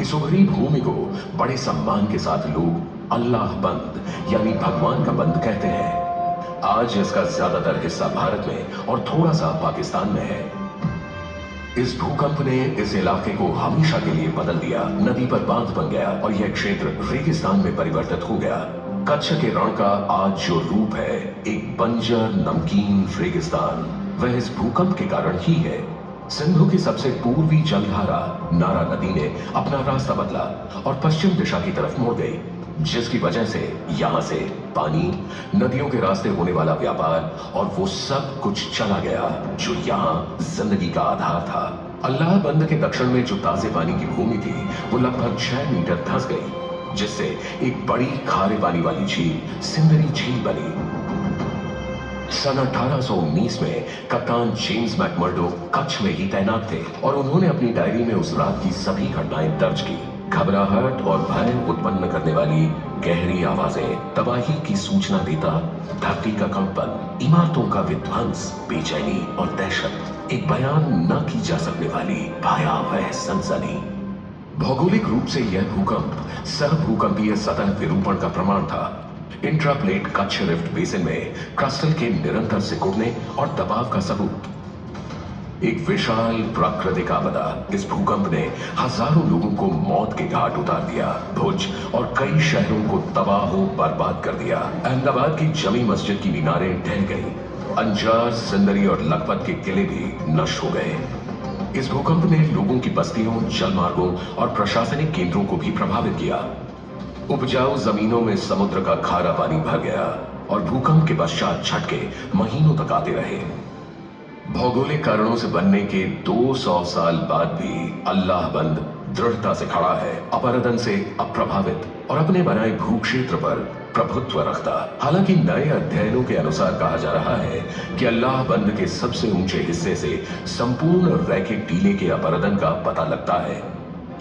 A: इस उभरी भूमि को बड़े सम्मान के साथ लोग अल्लाहबंद यानी भगवान का बंद कहते हैं। आज इसका ज्यादातर हिस्सा भारत में और थोड़ा सा पाकिस्तान में है। इस भूकंप ने इस इलाके को हमेशा के लिए बदल दिया। नदी पर बांध बन गया और यह क्षेत्र रेगिस्तान में परिवर्तित हो गया। कच्छ के रण का आज जो रूप है, एक बंजर नमकीन रेगिस्तान, वह इस भूकंप के कारण ही है। सिंधु की सबसे पूर्वी जलधारा नारा नदी ने अपना रास्ता बदला और पश्चिम दिशा की तरफ मुड़ गई, जिसकी वजह से यहाँ से पानी, नदियों के रास्ते होने वाला व्यापार और वो सब कुछ चला गया जो यहाँ जिंदगी का आधार था। अल्लाह बंद के दक्षिण में जो ताजे पानी की भूमि थी, वो लगभग 6 मीटर धंस गई, जिससे एक बड़ी खारे पानी वाली झील सिंदरी झील बनी। सन 1819 में कप्तान जेम्स मैकमर्डो कच्छ में ही तैनात थे और उन्होंने अपनी डायरी में उस रात की सभी घटनाएं दर्ज की। घबराहट और भय उत्पन्न करने वाली गहरी आवाजें, तबाही की सूचना देता धरती का कंपन, इमारतों का विध्वंस, बेचैनी और दहशत, एक बयान न की जा सकने वाली भयावह सनसनी। भौगोलिक रूप से यह भूकंप सहभूकंपीय सतह विरूपण का प्रमाण था। इंट्राप्लेट कच्छ रिफ्ट बेसिन में क्रस्टल के निरंतर सिकुड़ने और दबाव का सबूत। एक विशाल प्राकृतिक आपदा, इस भूकंप ने हजारों लोगों को मौत के घाट उतार दिया। भुज और कई शहरों को तबाह बर्बाद कर दिया। अहमदाबाद की जमी मस्जिद की मीनारें ढह गई। अंजार, सिंदरी और लखपत के किले भी नष्ट हो गए। इस भूकंप ने लोगों की बस्तियों, जलमार्गों और प्रशासनिक केंद्रों को भी प्रभावित किया। उपजाऊ जमीनों में समुद्र का खारा पानी भर गया और भूकंप के पश्चात झटके महीनों तक आते रहे। भौगोलिक कारणों से बनने के 200 साल बाद भी अल्लाह बंद दृढ़ता से खड़ा है, अपरदन से अप्रभावित और अपने बनाए भूक्षेत्र पर प्रभुत्व रखता। हालांकि नए अध्ययनों के अनुसार कहा जा रहा है कि अल्लाह बंद के सबसे ऊंचे हिस्से से संपूर्ण रैखिक टीले के अपरदन का पता लगता है।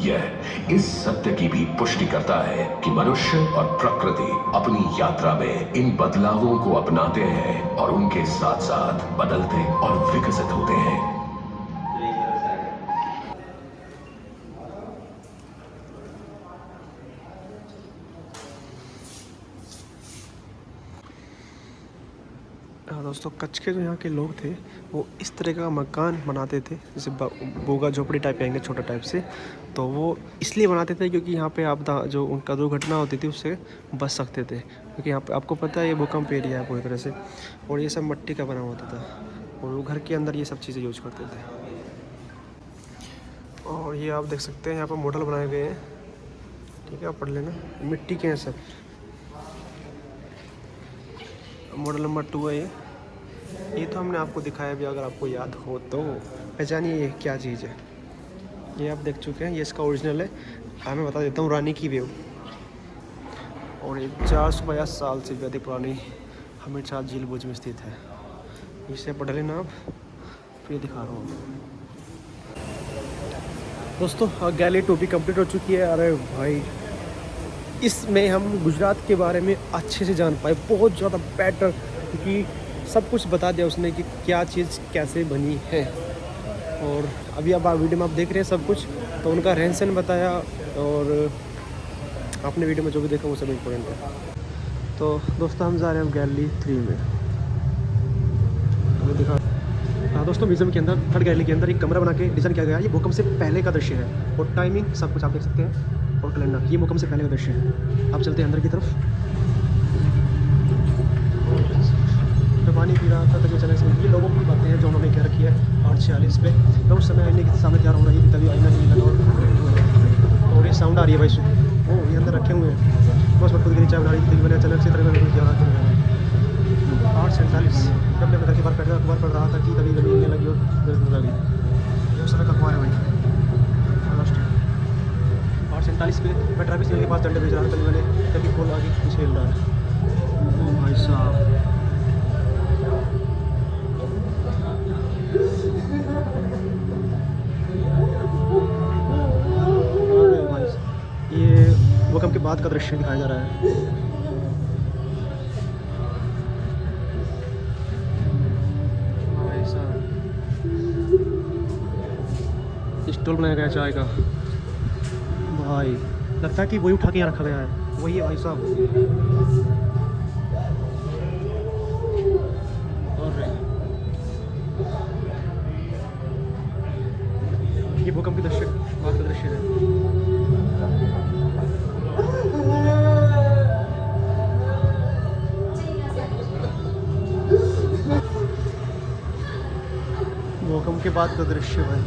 A: यह इस सत्य की भी पुष्टि करता है कि मनुष्य और प्रकृति अपनी यात्रा में इन बदलावों को अपनाते हैं और उनके साथ साथ बदलते और विकसित होते हैं।
B: दोस्तों, कच्छ के जो यहाँ के लोग थे वो इस तरह का मकान बनाते थे, जैसे बोगा झोपड़ी टाइप कहेंगे, छोटा टाइप से। तो वो इसलिए बनाते थे क्योंकि यहाँ पे आपदा जो उनका दुर्घटना होती थी उससे बच सकते थे, क्योंकि यहाँ पे आपको पता है ये भूकंप एरिया है पूरी तरह से, और ये सब मिट्टी का बना होता था और वो घर के अंदर ये सब चीज़ें यूज करते थे। और ये आप देख सकते हैं यहाँ पर मॉडल बनाए गए हैं, ठीक है, आप पढ़ लेना, मिट्टी के हैं सब। मॉडल नंबर 2 है ये तो हमने आपको दिखाया भी, अगर आपको याद हो तो पहचानिए ये क्या चीज़ है। ये आप देख चुके हैं, ये इसका ओरिजिनल है। मैं बता देता हूँ, रानी की वेव, और ये 450 साल से भी अधिक पुरानी हमीरछार झील भुज में स्थित है। इसे पढ़ लेना आप, फिर दिखा रहा हूँ दोस्तों। गैली टोपी कंप्लीट हो चुकी है। अरे भाई, इसमें हम गुजरात के बारे में अच्छे से जान पाए, बहुत ज़्यादा बेटर, क्योंकि सब कुछ बता दिया उसने कि क्या चीज़ कैसे बनी है। और अभी अब वीडियो में आप देख रहे हैं सब कुछ, तो उनका रहन सहन बताया, और आपने वीडियो में जो भी देखा वो सब इम्पोर्टेंट है। तो दोस्तों, हम जा रहे हैं अब गैलरी 3 में। हमें दिखा, हाँ दोस्तों, म्यूजियम के अंदर, थर्ड गैलरी के अंदर एक कमरा बना के डिज़ाइन किया गया है। ये भूकंप से पहले का दृश्य है, और टाइमिंग सब कुछ आप देख सकते हैं, और कैलेंडर, ये भूकंप से पहले का दृश्य है। आप चलते हैं अंदर की तरफ। तो पानी पी रहा था, तभी अचानक से ये लोगों की बातें हैं जो उन्होंने कह रखी है 8:46 पे। तो उस समय आईने के सामने तैयार हो रही थी, तभी आईना नहीं लगा, और ये साउंड आ रही है भाई। वो ये अंदर रखे हुए हैं, बस मैं खुद के लिए चाय बना रही थी, मैंने अचानक से तरह में क्या 8:47 जब मैं घर के बाहर अखबार पढ़ रहा था कि तभी लगी लगी और दर्द लगी। उस समय का अखबार है भाई, लास्ट 8:47 पे मैं ट्रैफिक सिग्नल के पास डंडे भेज रहा था, तभी मैंने तभी खोल आगे पीछे हिल रहा है। ओ भाई साहब, ये भूकंप के बाद का दृश्य दिखाया जा रहा है। स्टॉल बनाया गया चाय का भाई, लगता है कि वही उठा के यहाँ रखा गया है, वही है भाई साहब। और ये भूकंप की दृश्य बात का दृश्य है। भूकंप के बाद का दृश्य भाई।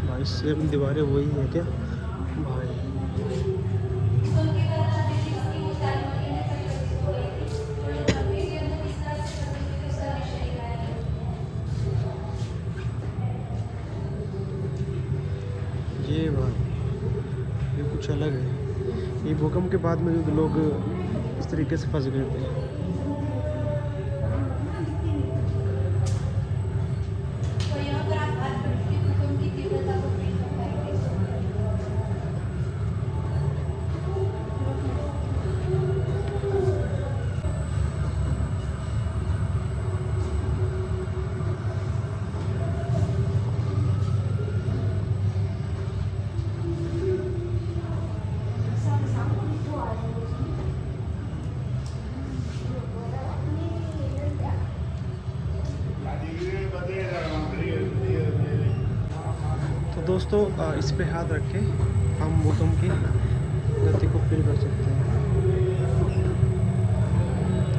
B: भाई सेम दीवारें वही है क्या भाई? ये भाई ये कुछ अलग है। ये भूकंप के बाद में जो लोग इस तरीके से फंस गए थे। तो दोस्तों इस पे हाथ रख के हम भूकंप की गति को फील कर सकते हैं।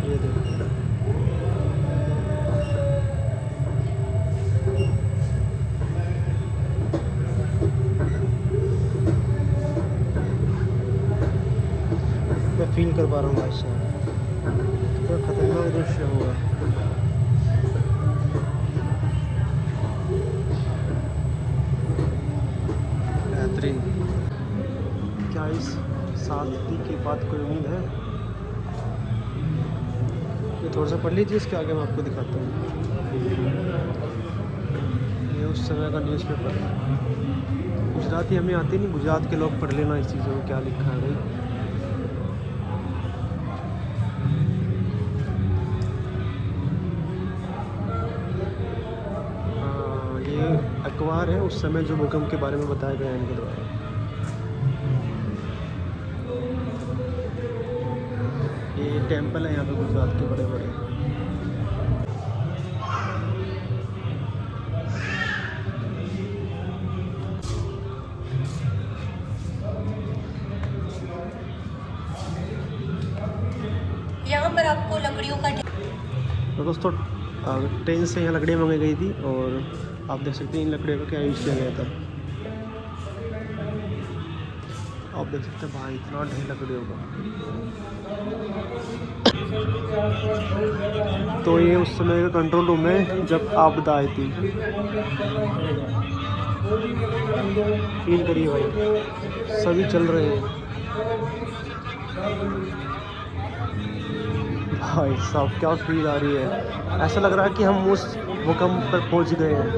B: ये देखो मैं फील कर पा रहा हूँ भाई साहब, क्या खतरनाक दृश्य हुआ। बेहतरीन। क्या इस शांति की बात कोई उम्मीद है? ये थोड़ा सा पढ़ लीजिए, इसके आगे मैं आपको दिखाता हूँ। ये उस समय का न्यूज़पेपर है। गुजराती हमें आती नहीं, गुजरात के लोग पढ़ लेना इस चीज़ों को क्या लिखा है भाई। ये अखबार है उस समय जो भूकंप के बारे में बताया गया है इनके द्वारा। ये टेंपल है यहाँ पे गुजरात के बड़े बड़े।
I: यहाँ पर आपको लकड़ियों का
B: तो दोस्तों ट्रेन से यहाँ लकड़ियाँ मंगाई गई थी और आप देख सकते हैं इन लकड़ियों का क्या यूज़ किया गया था। आप देख सकते हैं भाई इतना ढेर लकड़ियों का। तो ये उस समय का कंट्रोल रूम है जब आपदा आई थी। फील करिए भाई, सभी चल रहे हैं भाई साहब, क्या फील आ रही है। ऐसा लग रहा है कि हम उस भूकंप पर पहुंच गए हैं।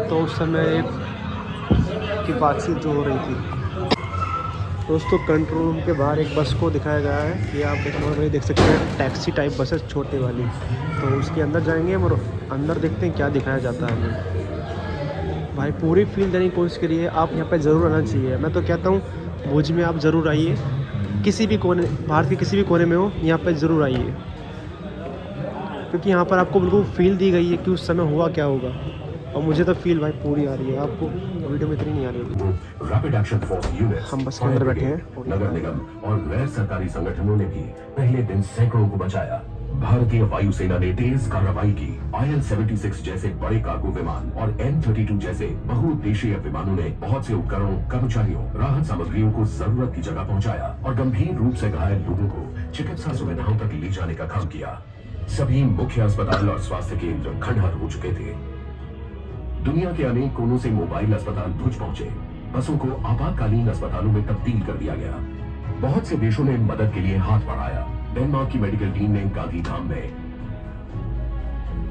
B: तो उस समय की बातचीत जो हो रही थी दोस्तों, कंट्रोल रूम के बाहर एक बस को दिखाया गया है। ये आप देख सकते हैं टैक्सी टाइप बस है छोटे वाली। तो उसके अंदर जाएंगे और अंदर देखते हैं क्या दिखाया जाता है हमें। भाई पूरी फील देने की कोशिश करिए, आप यहाँ पे ज़रूर आना चाहिए। मैं तो कहता हूँ भुज में आप ज़रूर आइए, किसी भी कोने, भारत के किसी भी कोने में हो, यहाँ पे ज़रूर आइए, क्योंकि यहाँ पर आपको बिल्कुल फील दी गई है कि उस समय हुआ क्या होगा। और मुझे तो फील भाई पूरी आ रही है, आपको वीडियो में इतनी नहीं आ रही होगी।
A: रैपिड एक्शन फोर्स यूनिट,
B: हम बस के अंदर बैठे हैं।
A: नगर निगम और गैर सरकारी संगठनों ने भी पहले दिन सैकड़ों को बचाया। भारतीय वायुसेना ने तेज कार्रवाई की। IL-76 जैसे बड़े कार्गो विमान और M-32 जैसे बहुउद्देशीय विमानों ने बहुत से उपकरणों, कर्मचारियों, राहत सामग्रियों को जरूरत की जगह पहुंचाया और गंभीर रूप से घायल लोगों को चिकित्सा सुविधाओं तक ले जाने का काम किया। सभी मुख्य अस्पताल और स्वास्थ्य केंद्र खंडहर हो चुके थे। दुनिया के अनेक कोनों से मोबाइल अस्पताल भुज पहुंचे। बसों को आपातकालीन अस्पतालों में तब्दील कर दिया गया। बहुत से देशों ने मदद के लिए हाथ बढ़ाया। डेनमार्क की मेडिकल टीम ने गांधीधाम में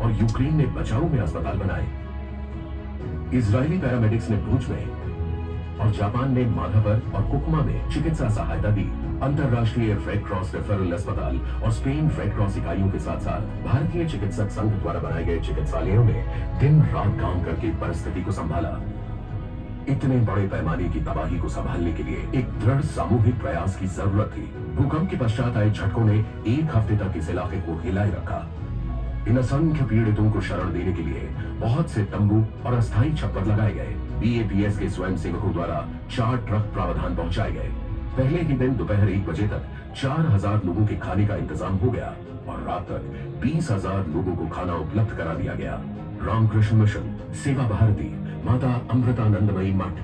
A: और यूक्रेन ने बचाऊ में अस्पताल बनाए। इजरायली पैरामेडिक्स ने भुज में और जापान ने माधावर और कुकमा में चिकित्सा सहायता दी। अंतर्राष्ट्रीय रेड क्रॉस रेफरल अस्पताल और स्पेन रेड क्रॉस इकाइयों के साथ साथ भारतीय चिकित्सक संघ द्वारा बनाए गए चिकित्सालयों में दिन रात काम करके परिस्थिति को संभाला। इतने बड़े पैमाने की तबाही को संभालने के लिए एक दृढ़ सामूहिक प्रयास की जरूरत थी। भूकंप के पश्चात आए झटकों ने एक हफ्ते तक इस इलाके को हिलाए रखा। इन असंख्य पीड़ितों को शरण देने के लिए बहुत से तंबू और अस्थायी छप्पर लगाए गए। BAPS के स्वयंसेवकों द्वारा 4 ट्रक प्रावधान पहुंचाए गए। पहले ही दिन दोपहर 1 बजे तक 4000 लोगों के खाने का इंतजाम हो गया और रात तक 20,000 लोगों को खाना उपलब्ध करा दिया गया। रामकृष्ण मिशन, सेवा भारती, माता अमृतानंदमयी मठ,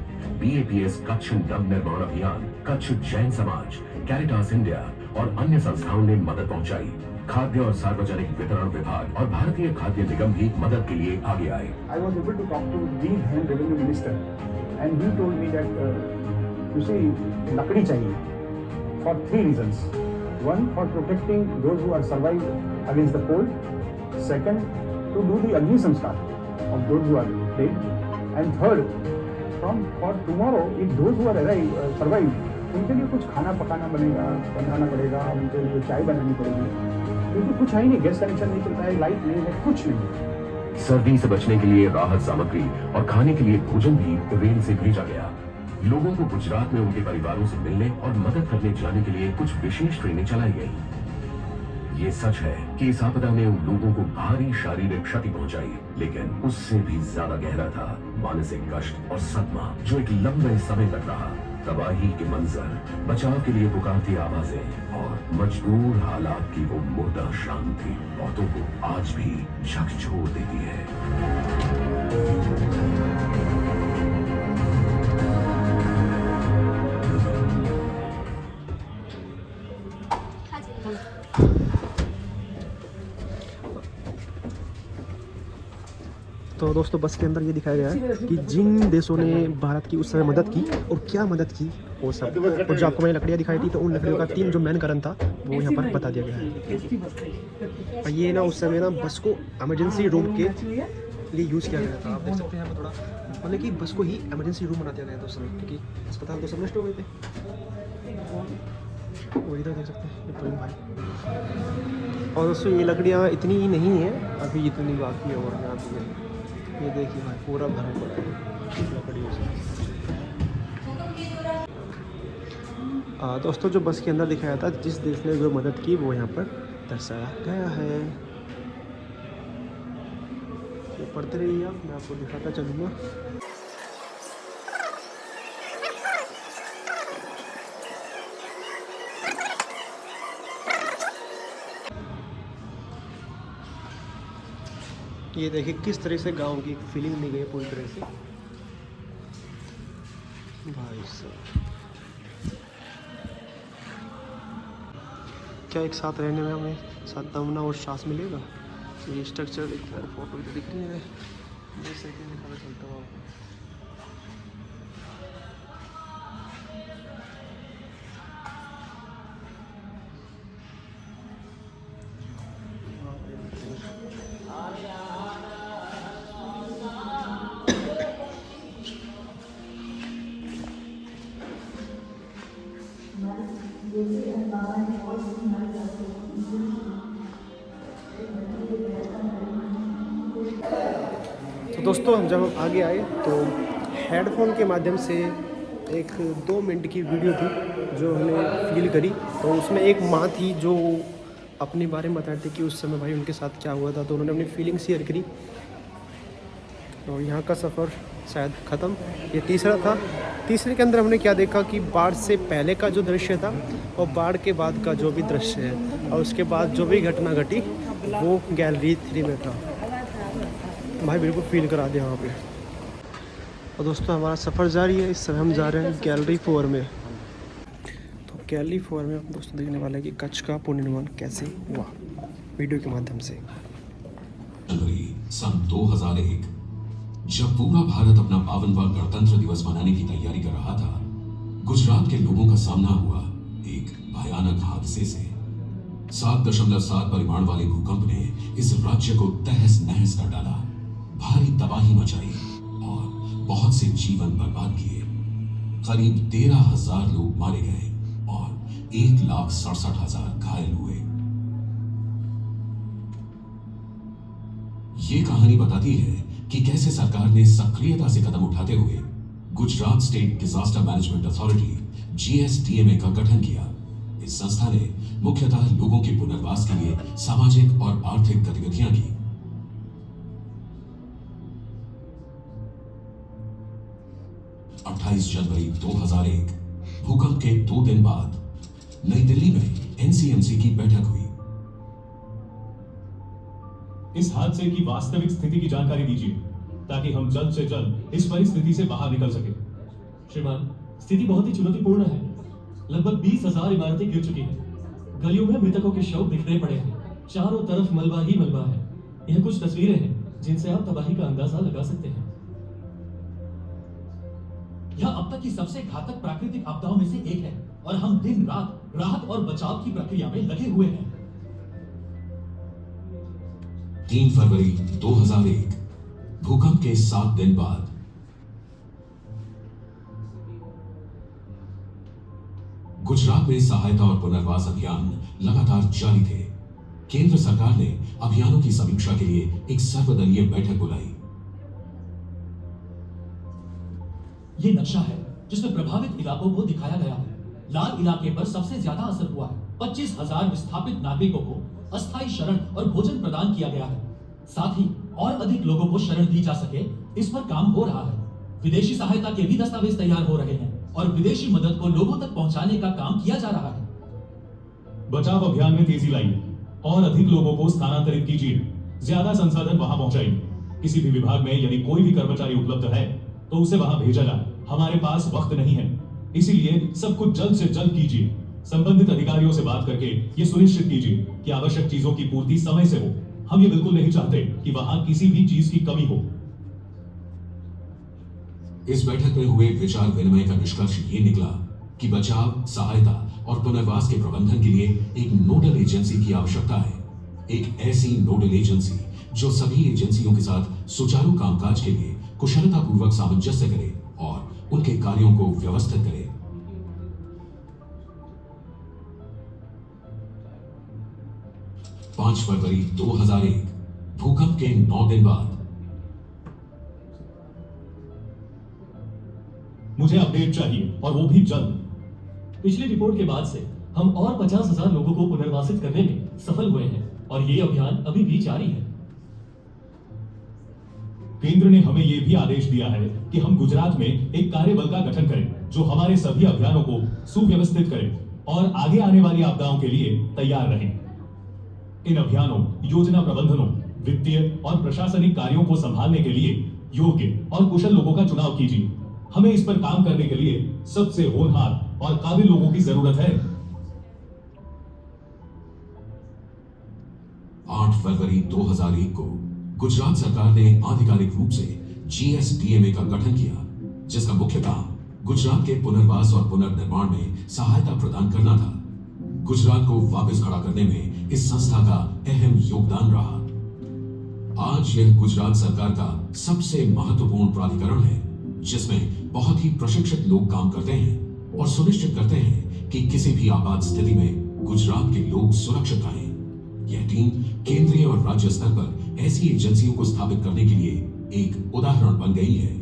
A: BAPS कच्छ नव निर्माण अभियान, कच्छ जैन समाज, कैरिटास इंडिया और अन्य संस्थाओं ने मदद पहुंचाई। खाद्य और सार्वजनिक वितरण विभाग और भारतीय खाद्य निगम भी मदद के लिए आगे आए।
J: I was able to talk to the then revenue minister and he told me that you see लकड़ी चाहिए for 3 reasons. One, for protecting those who are survived against the cold. Second, to do the Agni Samskar of those who are dead. And third, for tomorrow, if those who are survived, उनके लिए कुछ खाना पकाना बनाना पड़ेगा, उनके लिए चाय बनानी पड़ेगी, क्योंकि कुछ है ही नहीं, गैस कनेक्शन नहीं चलता है, लाइट नहीं है, कुछ नहीं।
A: सर्दी से बचने के लिए राहत सामग्री और खाने के लिए भोजन भी रेल से भेजा गया। लोगों को गुजरात में उनके परिवारों से मिलने और मदद करने जाने के लिए कुछ विशेष ट्रेनें चलाई गई। ये सच है कि इस आपदा ने उन लोगों को भारी शारीरिक क्षति पहुंचाई, लेकिन उससे भी ज्यादा गहरा था मानसिक कष्ट और सदमा जो एक लंबे समय तक रहा। तबाही के मंजर, बचाव के लिए पुकारती आवाजें और मजबूर हालात की वो मुर्दा शांति बहुतों को आज भी झकझोर देती है।
B: तो दोस्तों बस के अंदर ये दिखाया गया है कि जिन देशों ने भारत की उस समय मदद की और क्या मदद की वो सब, और जो आपको मैंने लकड़ियाँ दिखाई थी तो उन लकड़ियों का 3 जो मेन कारण था वो यहाँ पर बता दिया गया है। और ये ना उस समय ना बस को इमरजेंसी रूम के लिए यूज़ किया गया था। आप देख सकते हैं यहाँ पर थोड़ा मतलब कि बस को ही इमरजेंसी रूम बना दिया गया था उस समय, क्योंकि अस्पताल तो सब नष्ट हो गए थे। वो इधर देख सकते हैं भाई। और दोस्तों ये लकड़ियाँ इतनी ही नहीं है, अभी इतनी बाकी है। और यहाँ पर ये देखिए भाई पूरा भरा पड़ा है लकड़ियों से। दोस्तों जो बस के अंदर दिखाया था जिस देश ने जो मदद की वो यहाँ पर दर्शाया गया है। ये पढ़ते रहिए आप, मैं आपको दिखाता चलूँगा। ये देखिए किस तरह से गांव की फीलिंग ली गई पूरी तरह से भाई साहब। क्या एक साथ रहने में हमें सद्भावना और सांस मिलेगा। ये स्ट्रक्चर दिख रहा है, फोटो तो दिख रही है, जैसे कि दिखा चलता हूँ आपको। तो दोस्तों हम जब आगे आए तो हेडफोन के माध्यम से एक 2 मिनट की वीडियो थी जो हमने फील करी। तो उसमें एक माँ थी जो अपने बारे में बता रही थी कि उस समय भाई उनके साथ क्या हुआ था, तो उन्होंने अपनी फीलिंग शेयर करी। और यहाँ का सफ़र शायद ख़त्म, ये तीसरा था। तीसरे के अंदर हमने क्या देखा कि बाढ़ से पहले का जो दृश्य था और बाढ़ के बाद का जो भी दृश्य है और उसके बाद जो भी घटना घटी वो गैलरी 3 में था। भाई बिल्कुल फील करा दिया वहाँ पे। और दोस्तों हमारा सफ़र जारी है, इस समय हम जा रहे हैं गैलरी 4 में। तो गैलरी 4 में हम दोस्तों देखने वाले हैं कि कच्छ का पुनर्निर्माण कैसे हुआ वीडियो के माध्यम से।
K: सन 2001 जब पूरा भारत अपना 52वां गणतंत्र दिवस मनाने की तैयारी कर रहा था, गुजरात के लोगों का सामना हुआ एक भयानक हादसे से। 7.7 परिमाण वाले भूकंप ने इस राज्य को तहस नहस कर डाला, भारी तबाही मचाई और बहुत से जीवन बर्बाद किए। करीब 13,000 लोग मारे गए और 1,67,000 घायल हुए। ये कहानी बताती है कि कैसे सरकार ने सक्रियता से कदम उठाते हुए Gujarat state disaster management authority GSDMA का गठन किया। इस संस्था ने मुख्यतः लोगों के पुनर्वास के लिए सामाजिक और आर्थिक गतिविधियां की। जनवरी 2001 भूकंप के 2 दिन बाद नई दिल्ली में NCMC की बैठक हुई।
L: इस हादसे की वास्तविक स्थिति की जानकारी दीजिए ताकि हम जल्द से जल्द इस परिस्थिति से बाहर निकल सके।
M: श्रीमान, स्थिति बहुत ही चुनौतीपूर्ण है। लगभग 20,000 इमारतें गिर चुकी हैं। गलियों में मृतकों के शव बिखरे पड़े हैं। चारों तरफ मलबा ही मलबा है। यह कुछ तस्वीरें हैं जिनसे आप तबाही का अंदाजा लगा सकते हैं।
N: यह अब तक की सबसे घातक प्राकृतिक आपदाओं में से एक है और हम दिन रात राहत और बचाव की प्रक्रिया में लगे हुए हैं।
K: 3 फरवरी 2001 भूकंप के 7 दिन बाद गुजरात में सहायता और पुनर्वास अभियान लगातार जारी थे। केंद्र सरकार ने अभियानों की समीक्षा के लिए एक सर्वदलीय बैठक बुलाई।
N: ये नक्शा है जिसमें प्रभावित इलाकों को दिखाया गया है। लाल इलाके पर सबसे ज्यादा असर हुआ है। 25,000 विस्थापित नागरिकों को अस्थायी शरण और भोजन प्रदान किया गया है। साथ ही और अधिक लोगों को शरण दी जा सके, इस पर काम हो रहा है। विदेशी सहायता के भी दस्तावेज तैयार हो रहे हैं और विदेशी मदद को लोगों तक पहुंचाने का काम किया जा रहा है।
L: बचाव अभियान में तेजी लाइए और अधिक लोगों को स्थानांतरित कीजिए। ज्यादा संसाधन वहां पहुंचाइए। किसी भी विभाग में यदि कोई भी कर्मचारी उपलब्ध है तो उसे वहां भेजा जाए। हमारे पास वक्त नहीं है, इसीलिए सब कुछ जल्द से जल्द कीजिए। संबंधित अधिकारियों से बात करके ये सुनिश्चित कीजिए कि आवश्यक चीजों की पूर्ति समय से हो। हम ये बिल्कुल नहीं चाहते कि वहां किसी भी चीज की कमी हो।
K: इस बैठक में हुए विचार विनिमय का निष्कर्ष ये निकला कि बचाव, सहायता और पुनर्वास के प्रबंधन के लिए एक नोडल एजेंसी की आवश्यकता है। एक ऐसी नोडल एजेंसी जो सभी एजेंसियों के साथ सुचारू कामकाज के लिए कुशलतापूर्वक सामंजस्य करे और उनके कार्यों को व्यवस्थित करे। फरवरी 2001 भूकंप के 9 दिन बाद
L: मुझे अपडेट चाहिए और वो भी जल्द।
M: पिछली रिपोर्ट के बाद से हम और 50,000 लोगों को पुनर्वासित करने में सफल हुए हैं और ये अभियान अभी भी जारी है।
L: केंद्र ने हमें यह भी आदेश दिया है कि हम गुजरात में एक कार्यबल का गठन करें जो हमारे सभी अभियानों को सुव्यवस्थित करे और आगे आने वाली आपदाओं के लिए तैयार रहें। इन अभियानों, योजना प्रबंधनों, वित्तीय और प्रशासनिक कार्यों को संभालने के लिए योग्य और कुशल लोगों का चुनाव कीजिए। हमें इस पर काम करने के लिए सबसे होनहार और काबिल लोगों की जरूरत है।
K: 8 फरवरी 2001 को गुजरात सरकार ने आधिकारिक रूप से GSDMA का गठन किया, जिसका मुख्य काम गुजरात के पुनर्वास और पुनर्निर्माण में सहायता प्रदान करना था। गुजरात को वापस खड़ा करने में इस संस्था का अहम योगदान रहा। आज यह गुजरात सरकार का सबसे महत्वपूर्ण प्राधिकरण है, जिसमें बहुत ही प्रशिक्षित लोग काम करते हैं और सुनिश्चित करते हैं कि किसी भी आपात स्थिति में गुजरात के लोग सुरक्षित रहें। यह टीम केंद्रीय और राज्य स्तर पर ऐसी एजेंसियों को स्थापित करने के लिए एक उदाहरण बन गई है।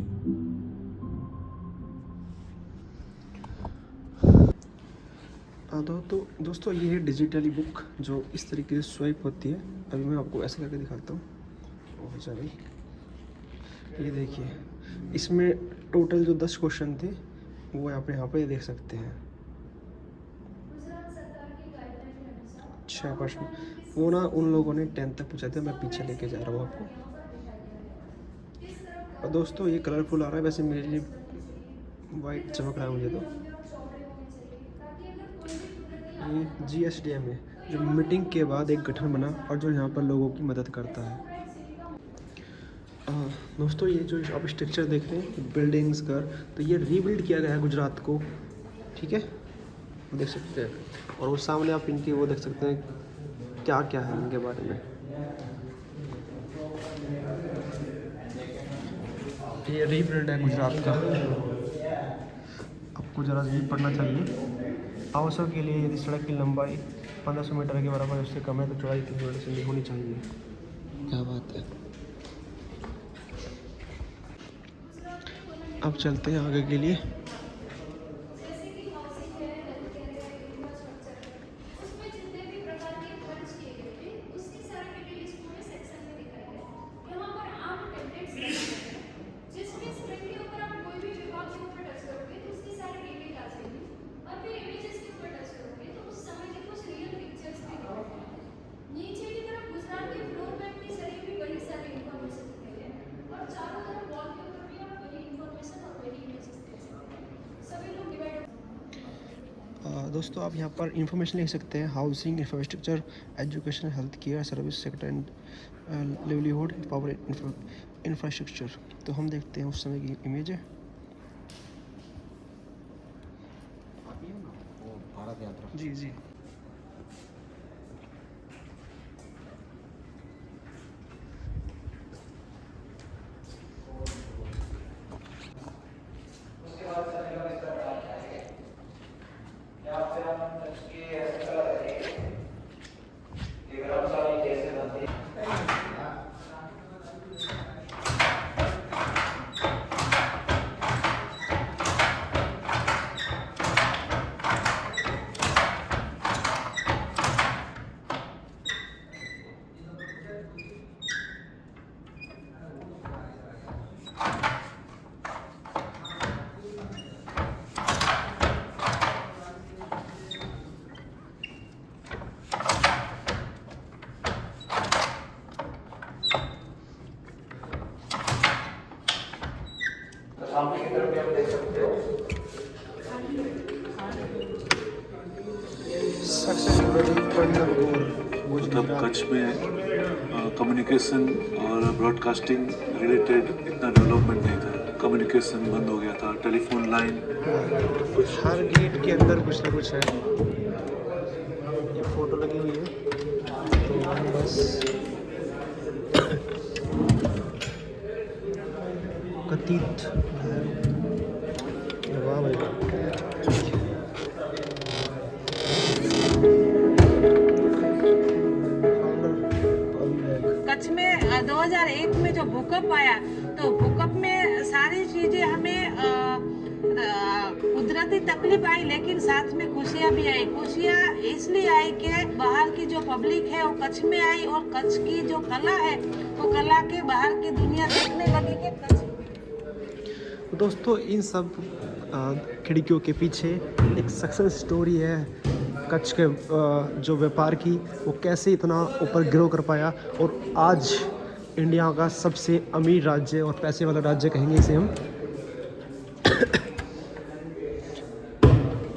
B: तो दोस्तों, ये है डिजिटली बुक जो इस तरीके से स्वाइप होती है। अभी मैं आपको ऐसे करके दिखाता हूँ। ये देखिए, इसमें टोटल जो 10 क्वेश्चन थे वो आप यहाँ पे देख सकते हैं। 6 प्रश्न वो ना उन लोगों ने 10 तक पूछा था। मैं पीछे लेके जा रहा हूँ आपको। और दोस्तों, ये कलरफुल आ रहा है, वैसे मेरे लिए वाइट चमक रहा है मुझे। तो ये GSDMA जो मीटिंग के बाद एक गठन बना और जो यहाँ पर लोगों की मदद करता है। दोस्तों, ये जो आप स्ट्रक्चर देख रहे हैं, बिल्डिंग्स, घर, तो ये रीबिल्ड किया गया है गुजरात को। ठीक है, वो देख सकते हैं। और वो सामने आप इनकी वो देख सकते हैं क्या क्या है इनके बारे में। ये रीबिल्ड है गुजरात का। आपको ज़रा भी पढ़ना चाहिए। आवश्यक के लिए यदि सड़क की लंबाई 1500 मीटर के बराबर उससे कम है तो चौड़ाई 3 मीटर से होनी चाहिए। क्या बात है। अब चलते हैं आगे के लिए। दोस्तों आप यहाँ पर इंफॉर्मेशन लिख सकते हैं, housing, infrastructure, education, health care, service sector and livelihood, power infrastructure. तो हम देखते हैं उस समय की इमेज है। भारत यात्रा जी जी।
O: सामने की तरफ आप देख सकते हो
P: मतलब कच्छ में कम्युनिकेशन और ब्रॉडकास्टिंग रिलेटेड इतना डेवलपमेंट नहीं था। कम्युनिकेशन बंद हो गया था, टेलीफोन लाइन,
B: हर गेट के अंदर कुछ ना कुछ है। ये फोटो लगी हुई है बस कतीत। वाह भाई
Q: कच्छ में 2001 में जो भूकंप आया तो भूकंप में सारी चीजें हमें कुदरती तकलीफ आई, लेकिन साथ में खुशियाँ भी आई। खुशियाँ इसलिए आई कि बाहर की जो पब्लिक है वो कच्छ में आई और कच्छ की जो कला है वो कला के बाहर की दुनिया देखने लगी कि कच्छ।
B: दोस्तों इन सब खिड़कियों के पीछे एक सक्सेस स्टोरी है कच्छ के जो व्यापार की, वो कैसे इतना ऊपर ग्रो कर पाया और आज इंडिया का सबसे अमीर राज्य और पैसे वाला राज्य कहेंगे इसे हम।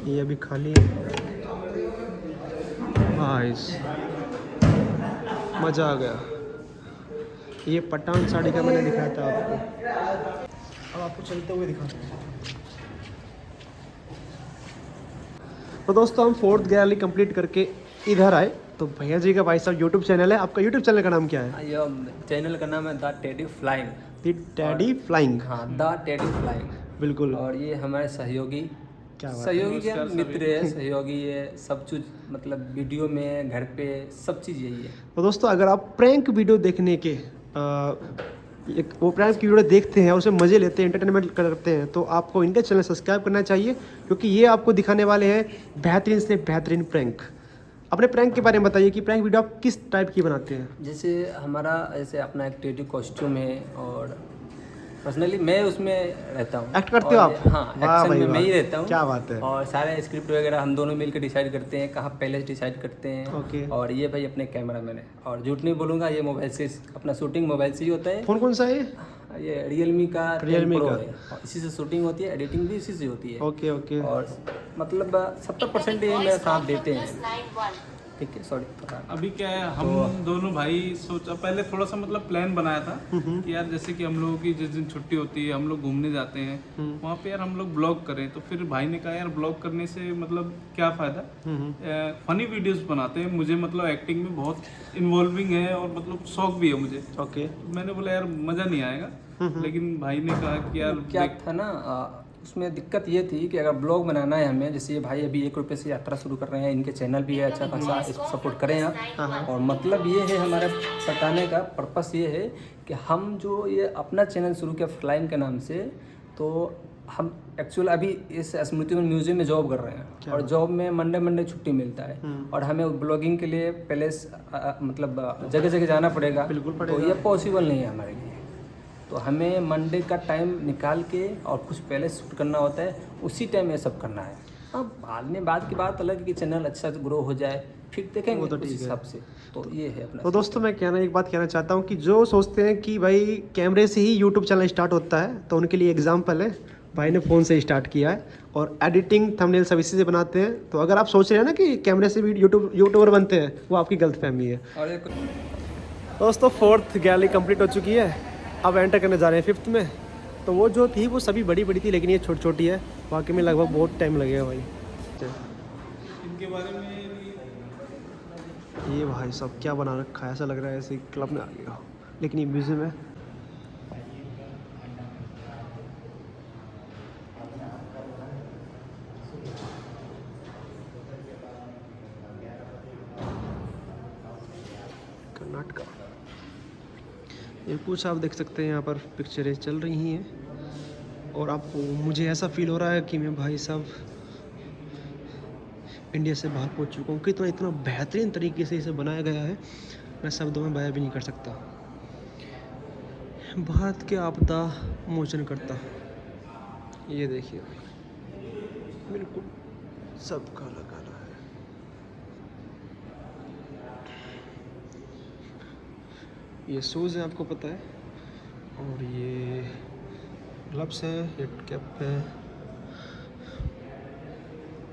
B: ये अभी खाली भाईस मज़ा आ गया। ये पठान साड़ी का मैंने दिखाया था आपको, अब आपको चलते हुए दिखाते हैं। तो दोस्तों हम 4th गैलरी कंप्लीट करके इधर आए तो भैया जी का भाई साहब यूट्यूब चैनल है। आपका यूट्यूब चैनल का नाम क्या है?
R: ये चैनल का नाम है the teddy flying.
B: The teddy flying,
R: हाँ द टेडी फ्लाइंग
B: बिल्कुल।
R: और ये हमारे सहयोगी,
B: क्या
R: सहयोगी क्या मित्र है, सहयोगी है, सब चीज़ मतलब वीडियो में घर पे सब चीज़ यही है।
B: तो दोस्तों अगर आप प्रैंक वीडियो देखने के वो प्रैंक की वीडियो देखते हैं और उसे मज़े लेते हैं, एंटरटेनमेंट करते हैं, तो आपको इनका चैनल सब्सक्राइब करना चाहिए क्योंकि ये आपको दिखाने वाले हैं बेहतरीन से बेहतरीन प्रैंक। अपने प्रैंक के बारे में बताइए कि प्रैंक वीडियो आप किस टाइप की बनाते हैं?
R: जैसे अपना एक टेडी कॉस्ट्यूम है और पर्सनली मैं उसमें रहता हूँ।
B: एक्ट करते हो आप?
R: हाँ, एक्शन में मैं ही रहता हूँ।
B: क्या बात है।
R: और सारे स्क्रिप्ट वगैरह हम दोनों मिलकर डिसाइड करते हैं, कहाँ पहले डिसाइड करते हैं।
B: ओके।
R: और ये भाई अपने कैमरा मैन है और झूठ नहीं बोलूँगा, ये मोबाइल से अपना शूटिंग मोबाइल से ही होता है।
B: फ़ोन कौन सा है?
R: ये रियलमी का
B: Realme
R: Pro
B: का
R: है और इसी से शूटिंग होती है, एडिटिंग भी इसी से होती है।
B: Okay okay.
R: और मतलब 70% ये मेरा साथ देते हैं। ठीक है, सॉरी।
E: अभी क्या है, हम दोनों भाई सोचा पहले थोड़ा सा मतलब प्लान बनाया था कि यार जैसे कि हम लोगों की जिस दिन छुट्टी होती है हम लोग घूमने जाते हैं, वहाँ पे यार हम लोग ब्लॉग करें। तो फिर भाई ने कहा यार ब्लॉग करने से मतलब क्या फ़ायदा, फनी वीडियोस बनाते हैं। मुझे मतलब एक्टिंग में बहुत इन्वॉल्विंग है और मतलब शौक भी है मुझे।
B: ओके।
E: मैंने बोला यार मज़ा नहीं आएगा, लेकिन भाई ने कहा कि यार
R: क्या था ना, उसमें दिक्कत ये थी कि अगर ब्लॉग बनाना है हमें, जैसे ये भाई अभी 1 रुपये से यात्रा शुरू कर रहे हैं, इनके चैनल भी है अच्छा खासा, इसको सपोर्ट करें आप। और मतलब ये है हमारे बताने का पर्पस ये है कि हम जो ये अपना चैनल शुरू किया फ्लाइम के नाम से, तो हम एक्चुअल अभी इस स्मृति वन म्यूजियम में जॉब कर रहे हैं और जॉब में मंडे छुट्टी मिलता है और हमें ब्लॉगिंग के लिए पहले मतलब जगह जगह जाना पड़ेगा, तो ये पॉसिबल नहीं है हमारे लिए। तो हमें मंडे का टाइम निकाल के और कुछ पहले शूट करना होता है, उसी टाइम ये सब करना है। अब बाद की बात अलग है कि चैनल अच्छा ग्रो हो जाए, फिर देखेंगे तो उस हिसाब से। तो ये है अपना।
B: तो दोस्तों मैं एक बात कहना चाहता हूँ कि जो सोचते हैं कि भाई कैमरे से ही यूट्यूब चैनल स्टार्ट होता है, तो उनके लिए एग्जाम्पल है, भाई ने फ़ोन से स्टार्ट किया है और एडिटिंग थंबनेल सब इसी से बनाते हैं। तो अगर आप सोच रहे हैं ना कि कैमरे से भी यूट्यूबर बनते हैं, वो आपकी गलतफहमी है। दोस्तों 4th गैलरी कंप्लीट हो चुकी है, अब एंटर करने जा रहे हैं 5th में। तो वो जो थी वो सभी बड़ी बड़ी थी, लेकिन ये छोटी छोटी है, वाकई में लगभग बहुत टाइम लगेगा भाई।
E: इनके बारे में
B: ये भाई सब क्या बना रखा है, ऐसा लग रहा है ऐसे क्लब में आ गया, लेकिन ये म्यूजियम है। कर्नाटका, ये कुछ आप देख सकते हैं यहाँ पर पिक्चरें चल रही हैं और आपको मुझे ऐसा फील हो रहा है कि मैं भाई साहब इंडिया से बाहर पहुँच चुका हूँ। कि तो इतना बेहतरीन तरीके से इसे बनाया गया है, मैं शब्दों में बयां भी नहीं कर सकता। भारत के आपदा मोचन करता, ये देखिए बिल्कुल सब काला काला है। ये शूज़ है, आपको पता है, और ये ग्लव्स है, ये कैप है,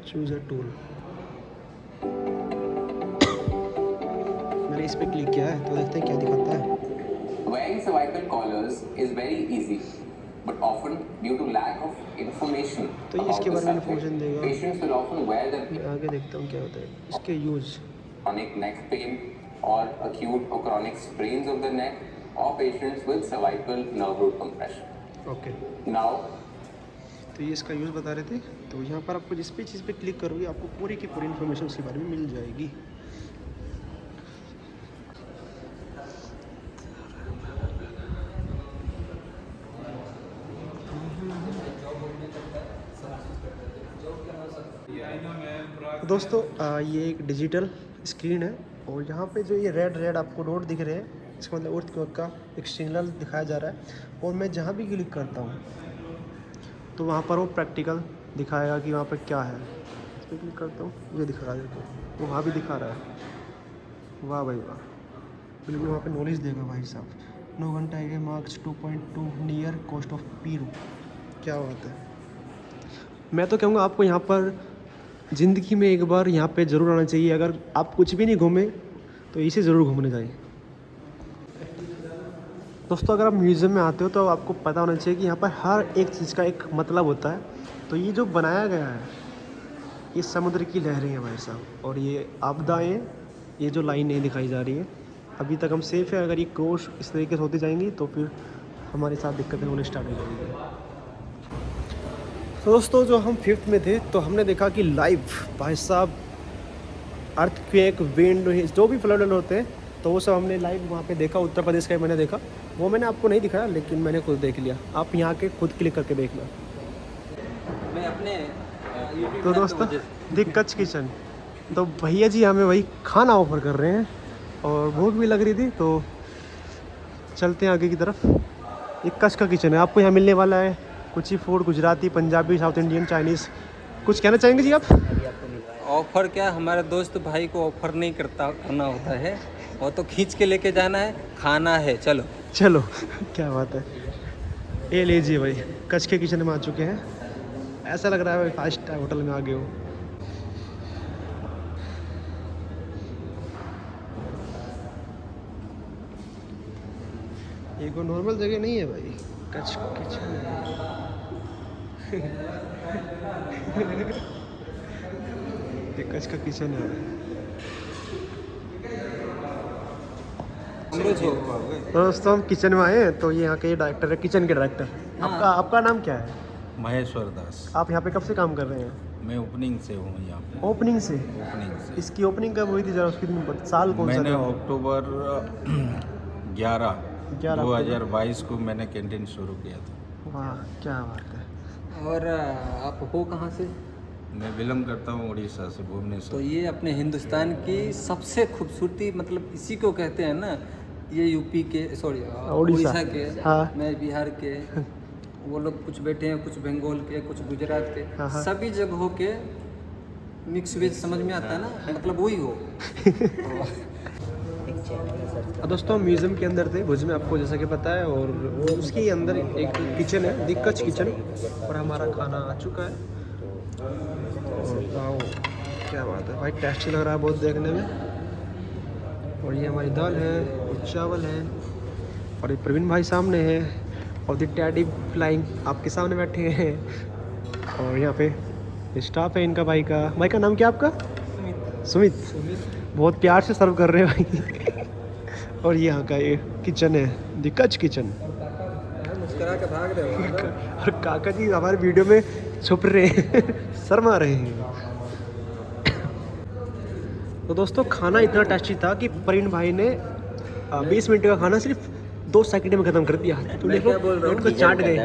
B: चूज अ टूल। मैंने इस पे क्लिक किया है तो देखते हैं क्या दिखाता है।
S: Wearing cervical collars is very easy, but often due to lack of information
B: तो ये इसके बारे में इन्फॉर्मेशन देगा।
S: patients will often wear them
B: आगे देखता हूँ क्या होता है इसके use.
S: chronic neck pain or acute or chronic sprains of the neck or patients with cervical nerve root compression.
B: Okay,
S: Now,
B: तो ये इसका यूज़ बता रहे थे। तो यहाँ पर आपको जिस भी चीज़ पे क्लिक करोगे आपको पूरी की पूरी इन्फॉर्मेशन उसके बारे में मिल जाएगी। दोस्तों ये एक डिजिटल स्क्रीन है और यहाँ पे जो ये रेड आपको डॉट दिख रहे हैं, इसका मतलब अर्थक्वेक का एक सिग्नल दिखाया जा रहा है। और मैं जहाँ भी क्लिक करता हूँ तो वहाँ पर वो प्रैक्टिकल दिखाएगा कि वहाँ पर क्या है। इस पर क्लिक करता हूँ, ये दिखा रहा है, तो वहाँ भी दिखा रहा है। वाह भाई वाह, बिल्कुल वहाँ पे नॉलेज देगा भाई साहब। 9 घंटा ये मार्क्स 2.2 नियर कॉस्ट ऑफ पीरू, क्या बात है। मैं तो कहूँगा आपको यहाँ पर ज़िंदगी में एक बार यहाँ पे ज़रूर आना चाहिए। अगर आप कुछ भी नहीं घूमे तो इसे ज़रूर घूमने जाइए। दोस्तों अगर आप म्यूज़ियम में आते हो तो आपको पता होना चाहिए कि यहाँ पर हर एक चीज़ का एक मतलब होता है। तो ये जो बनाया गया है ये समुद्र की लहरें हैं भाई साहब, और ये आपदाएँ, ये जो लाइनें दिखाई जा रही हैं, अभी तक हम सेफ़ है। अगर ये क्रॉस इस तरीके से होती जाएंगी तो फिर हमारे साथ दिक्कतें होने स्टार्ट हो जाएंगी। तो दोस्तों जो हम 5th में थे तो हमने देखा कि लाइव भाई साहब अर्थक्वेक, विंड, जो भी फ्लड होते हैं तो वो सब हमने लाइव वहाँ पे देखा। उत्तर प्रदेश का मैंने देखा, वो मैंने आपको नहीं दिखाया लेकिन मैंने खुद देख लिया। आप यहाँ के खुद क्लिक करके देखना।
R: मैं अपने
B: तो दोस्तों दिख कच्छ किचन, तो भैया जी हमें वही खाना ऑफर कर रहे हैं और भूख भी लग रही थी तो चलते हैं आगे की तरफ। ये कच्छ का किचन है, आपको यहाँ मिलने वाला है कुछ ही food, Gujarati, Punjabi, south Indian, Chinese. कुछ कहना चाहेंगे जी आप?
R: ऑफ़र क्या, हमारे दोस्त भाई को ऑफ़र नहीं करना होता है, वो तो खींच के लेके जाना है, खाना है, चलो
B: चलो क्या बात है। ये लीजिए भाई, कच्छ के किचन में आ चुके हैं। ऐसा लग रहा है भाई 5 स्टार होटल में आ गए हो। ये कोई नॉर्मल जगह नहीं है भाई, कच्छ किचन ये कच्छ का किचन है। दोस्तों हम किचन में आए हैं तो ये यहाँ के डायरेक्टर है, किचन के डायरेक्टर। आपका नाम क्या है?
T: महेश्वर दास।
B: आप यहाँ पे कब से काम कर रहे हैं?
T: मैं ओपनिंग से हूँ यहाँ पे।
B: ओपनिंग से?
T: ओपनिंग से।
B: इसकी ओपनिंग कब हुई थी जरा उसकी साल कौन सा?
T: मैंने अक्टूबर 11 2022 को मैंने कैंटीन शुरू किया था।
B: वाह क्या बात है।
R: और आप हो कहाँ से?
T: मैं बिलोंग करता हूँ उड़ीसा से, भुवनेश्वर।
R: तो ये अपने हिंदुस्तान की सबसे खूबसूरती मतलब इसी को कहते हैं ना, ये यूपी के सॉरी उड़ीसा के,
B: हाँ।
R: मैं बिहार के, वो लोग कुछ बैठे हैं, कुछ बंगाल के, कुछ गुजरात के,
B: हाँ।
R: सभी जगहों के मिक्स वेज समझ में आता है ना, मतलब वही हो।
B: दोस्तों म्यूज़ियम के अंदर थे भुज में, आपको जैसा कि पता है, और उसके अंदर एक किचन है, दिक्कच किचन, और हमारा खाना आ चुका है। और क्या बात है भाई, टेस्टी लग रहा है बहुत देखने में। और ये हमारी दाल है, ये चावल है, और ये प्रवीण भाई सामने है, और दी टैडी फ्लाइंग आपके सामने बैठे हैं। और यहाँ पे स्टाफ है इनका, भाई का नाम क्या आपका? सुमित। बहुत प्यार से सर्व कर रहे हैं भाई। और ये यहाँ का ये किचन है, दी कच किचन।
R: मुस्कुरा के भाग रहे हो।
B: और काका जी हमारे वीडियो में छुप रहे हैं, शर्मा रहे हैं। तो दोस्तों खाना इतना टेस्टी था कि प्रवीण भाई ने 20 मिनट का खाना सिर्फ 2 सेकंड में खत्म कर दिया। तो
R: मैं क्या बोल रहा हूँ,
B: को चाट गए।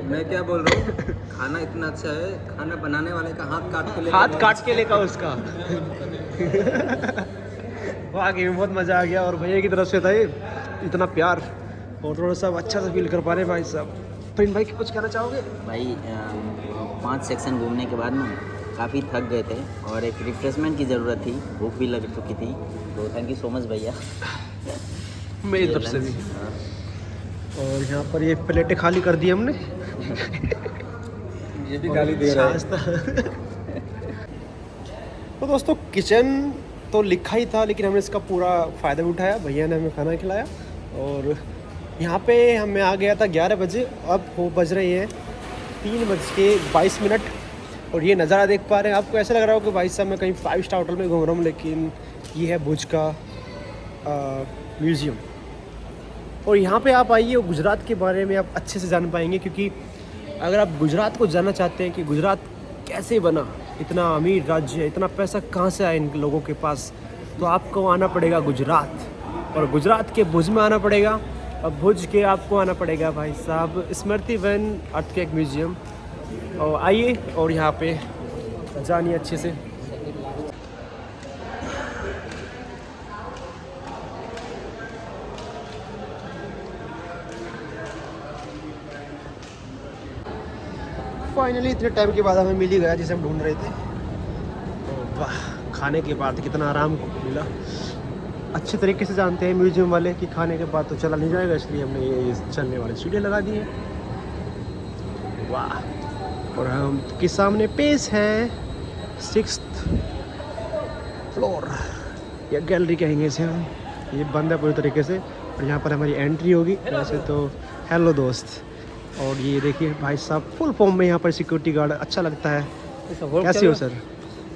R: मैं क्या बोल रहा हूँ, खाना इतना अच्छा है, खाना बनाने वाले का हाथ काट के
B: लेगा उसका। वाकई में बहुत मज़ा आ गया, और भैया की तरफ से था ये इतना प्यार, और थोड़ा सा अच्छा सा फील कर पा रहे भाई साहब। प्रवीण भाई कुछ कहना चाहोगे?
U: भाई 5 सेक्शन घूमने के बाद ना काफ़ी थक गए थे और एक रिफ्रेशमेंट की ज़रूरत थी, भूख भी लग चुकी थी, तो थैंक यू सो मच भैया
B: मेरी तरफ से भी। और यहाँ पर ये प्लेटें खाली कर दी हमने।
R: ये भी गाली दे रहा है।
B: तो दोस्तों किचन तो लिखा ही था, लेकिन हमने इसका पूरा फ़ायदा भी उठाया। भैया ने हमें खाना खिलाया, और यहाँ पे मैं आ गया था 11 बजे, अब वो बज रही है 3:22। और ये नज़ारा देख पा रहे हैं, आपको ऐसा लग रहा हो कि भाई साहब मैं कहीं 5 स्टार होटल में घूम रहा हूँ, लेकिन ये है भुज का म्यूज़ियम। और यहाँ पे आप आइए और गुजरात के बारे में आप अच्छे से जान पाएंगे, क्योंकि अगर आप गुजरात को जानना चाहते हैं कि गुजरात कैसे बना, इतना अमीर राज्य है, इतना पैसा कहाँ से आया इन लोगों के पास, तो आपको आना पड़ेगा गुजरात, और गुजरात के भुज में आना पड़ेगा, और भुज के आपको आना पड़ेगा भाई साहब स्मृति वन अर्थक्वेक म्यूज़ियम। और आइए और यहाँ पे जानिए अच्छे से। फाइनली इतने टाइम के बाद हमें मिल ही गया जिसे हम ढूंढ रहे थे। वाह, खाने के बाद कितना आराम मिला। अच्छे तरीके से जानते हैं म्यूजियम वाले कि खाने के बाद तो चला नहीं जाएगा, इसलिए हमने ये चलने वाले सीढ़ी लगा दी है। वाह, और हम के सामने पेस है 6th फ्लोर या गैलरी कहेंगे इसे हम। ये बंद है पूरी तरीके से, और यहाँ पर हमारी एंट्री होगी। वैसे तो हेलो दोस्त, और ये देखिए भाई साहब फुल फॉर्म में यहाँ पर सिक्योरिटी गार्ड। अच्छा लगता है। कैसे हो सर?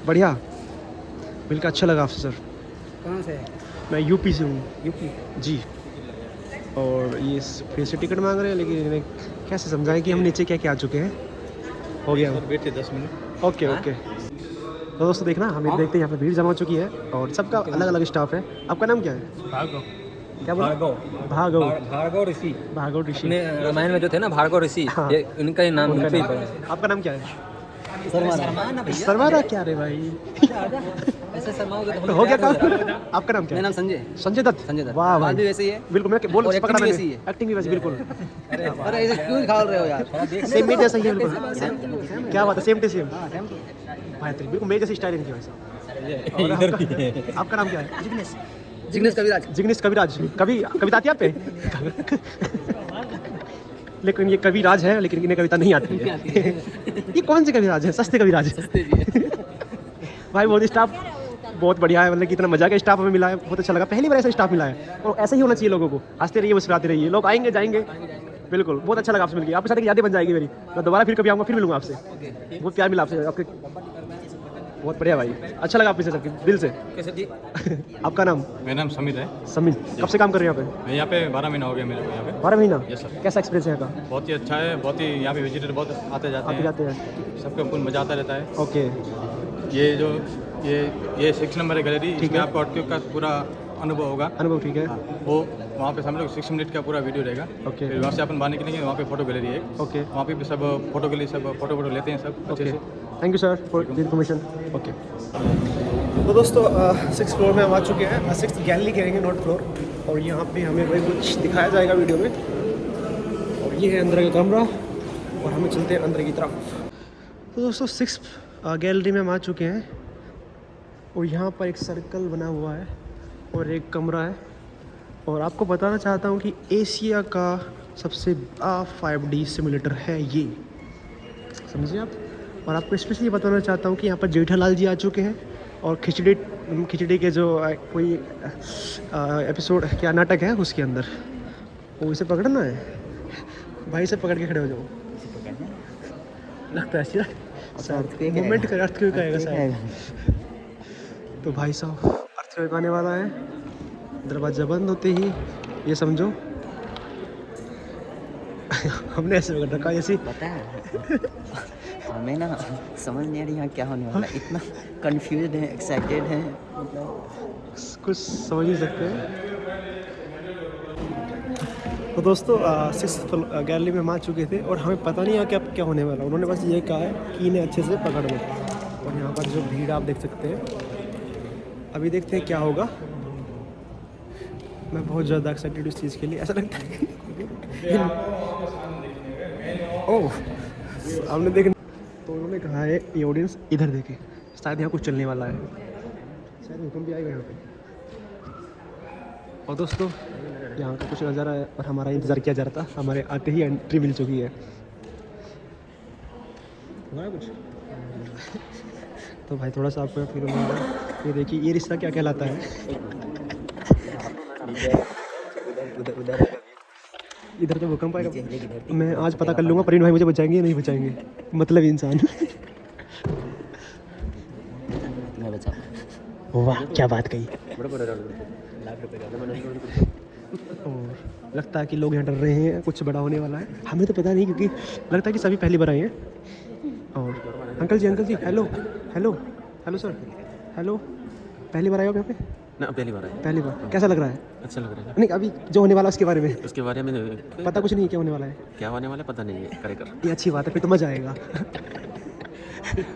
B: बढ़िया, मिलकर अच्छा लगा आपसे सर।
F: कहाँ से?
B: मैं यूपी से हूँ।
F: यूपी
B: जी। और ये फिर से टिकट मांग रहे हैं, लेकिन इन्हें कैसे समझाएं कि हम नीचे क्या क्या आ चुके हैं। हो गया
T: बैठे 10 मिनट।
B: Okay okay. तो दोस्तों देखना, हम देखते हैं यहाँ पर भीड़ जमा हो चुकी है, और सबका अलग अलग स्टाफ है। आपका नाम क्या है?
R: भार्गव।
B: क्या बोला?
R: भार्गव।
B: भार्गव
R: ऋषि।
B: भार्गव ऋषि।
R: रामायण में जो थे ना भार्गव ऋषि, ये इनका ही नाम है।
B: आपका नाम क्या है?
R: शर्मा।
B: शर्मा क्या रे भाई?
R: ऐसे शर्माओगे तो
B: हो गया काम। आपका नाम क्या है?
R: मेरा नाम संजय।
B: संजय दत्त।
R: संजय दत्त।
B: वाह भाई,
R: भी वैसे ही है।
B: बिल्कुल, मैं बोल
R: और
B: पकड़ा
R: एक्टिंग भी
B: एक्टिंग भी वैसे बिल्कुल।
R: अरे ऐसे क्यों खा रहे हो यार?
B: सेम मेरे जैसा ही है बिल्कुल। क्या बात है, सेम टू सेम भाई, बिल्कुल मेरे जैसी स्टाइल इनकी वैसा। और आपका नाम क्या है?
R: जिग्नेश कविराज।
B: जिग्नेश कविराज। कविता आती है आप पे? लेकिन ये कविराज है, लेकिन इन्हें कविता नहीं आती है। ये कौन सी कविराज है? सस्ते कविराज है भाई। बहुत स्टाफ बहुत बढ़िया है, मतलब कि इतना मजा का स्टाफ हमें मिला है, बहुत अच्छा लगा। पहली बार ऐसा स्टाफ मिला है, और ऐसा ही होना चाहिए लोगों को। हंसते रहिए, मुस्कुराते रहिए, लोग आएंगे जाएंगे। बिल्कुल, बहुत अच्छा लगा आपसे मिलकर। आपके साथ एक यादें बन जाएगी मेरी। मैं दोबारा फिर कभी आऊँगा, फिर मिलूंगा आपसे। बहुत प्यार मिला आपसे। आपके बहुत बढ़िया भाई, अच्छा लगा आपसे सबके दिल से।
R: कैसे जी?
B: आपका नाम?
C: मेरा नाम समित है।
B: समित, कब से काम कर रहे हैं यहाँ
C: मैं यहाँ पे 12 महीना हो गया मेरे को यहाँ पे।
B: 12 महीना?
C: Yes sir.
B: कैसा एक्सपीरियंस है यहाँ का?
C: बहुत ही अच्छा है, बहुत ही यहाँ पे विजिटर बहुत आते जाते हैं, सबको फुल मजा आता रहता है।
B: ओके।
C: ये 6 नंबर है गैलरी, इसमें आपको अर्थक्वेक का पूरा अनुभव होगा।
B: अनुभव ठीक है।
C: वो वहाँ पे हम लोग 6 मिनट का पूरा वीडियो रहेगा।
B: ओके।
C: फिर वहाँ से अपन बाहर निकलेंगे, वहाँ पे फोटो गैलरी है।
B: ओके।
C: वहाँ पे भी सब फोटो के लिए सब फोटो लेते हैं सब अच्छे से।
B: Thank you sir for the information. Okay. तो दोस्तों 6th फ्लोर में हम आ चुके हैं, 6th गैलरी कहेंगे, नॉट फ्लोर। और यहाँ पे हमें वही कुछ दिखाया जाएगा वीडियो में। और ये है अंदर का कमरा और हमें चलते हैं अंदर की तरफ। तो दोस्तों 6th गैलरी में हम आ चुके हैं और यहाँ पर एक सर्कल बना हुआ है और एक कमरा है। और आपको बताना चाहता हूँ कि एशिया का सबसे बड़ा 5D सिमुलेटर है ये, समझिए आप। और आपको स्पेशली बताना चाहता हूँ कि यहाँ पर जेठालाल जी आ चुके हैं और खिचड़ी के जो कोई एपिसोड क्या नाटक है उसके अंदर वो इसे पकड़ना है भाई, से पकड़ के खड़े हो जाओ। लगता है मूवमेंट का अर्थक्वेक आएगा शायद। तो भाई साहब अर्थक्वेक आने वाला है, दरवाज़ा बंद होते ही ये समझो हमने ऐसे पकड़ रखा जैसे।
U: पता है हमें ना समझ नहीं आ रही यहाँ क्या होने वाला है, इतना कंफ्यूज है, एक्साइटेड है, मतलब
B: कुछ समझ नहीं सकते। तो दोस्तों 6th गैलरी में हम आ चुके थे और हमें पता नहीं है कि अब क्या होने वाला। उन्होंने बस ये कहा है कि इन्हें अच्छे से पकड़ लो। और यहाँ पर जो भीड़ आप देख सकते हैं, अभी देखते हैं क्या होगा। मैं बहुत ज़्यादा एक्साइटेड इस चीज़ के लिए, ऐसा लगता है ओह हमने देखना। तो उन्होंने कहा है ये ऑडियंस इधर देखे, शायद यहाँ कुछ चलने वाला है, शायद भूकंप भी आएगा यहाँ पे। और दोस्तों यहाँ का कुछ नज़ारा है और हमारा इंतज़ार किया जा रहा था, हमारे आते ही एंट्री मिल चुकी है। कुछ तो भाई थोड़ा सा आपको फील होगा। ये देखिए ये रिश्ता क्या कहलाता है। इधर तो भूकंप आएगा। मैं आज पता कर लूँगा प्रवीण भाई मुझे बचाएंगे या नहीं बचाएंगे, मतलब इंसान।
U: मैं बचा।
B: वाह क्या बात कही। और लगता है कि लोग यहाँ डर रहे हैं, कुछ बड़ा होने वाला है। हमें तो पता नहीं क्योंकि लगता है कि सभी पहली बार आए हैं। और uncle ji hello hello hello sir, hello, पहली बार आए हो यहाँ पे?
V: ना पहली बार आए।
B: पहली बार, कैसा लग रहा है?
V: अच्छा लग रहा है।
B: नहीं अभी जो होने वाला उसके बारे में?
V: उसके बारे में
B: पता कुछ नहीं क्या होने वाला है?
V: क्या होने वाला पता नहीं है, करेक्ट।
B: ये अच्छी बात है, फिर तो मज़ा आएगा।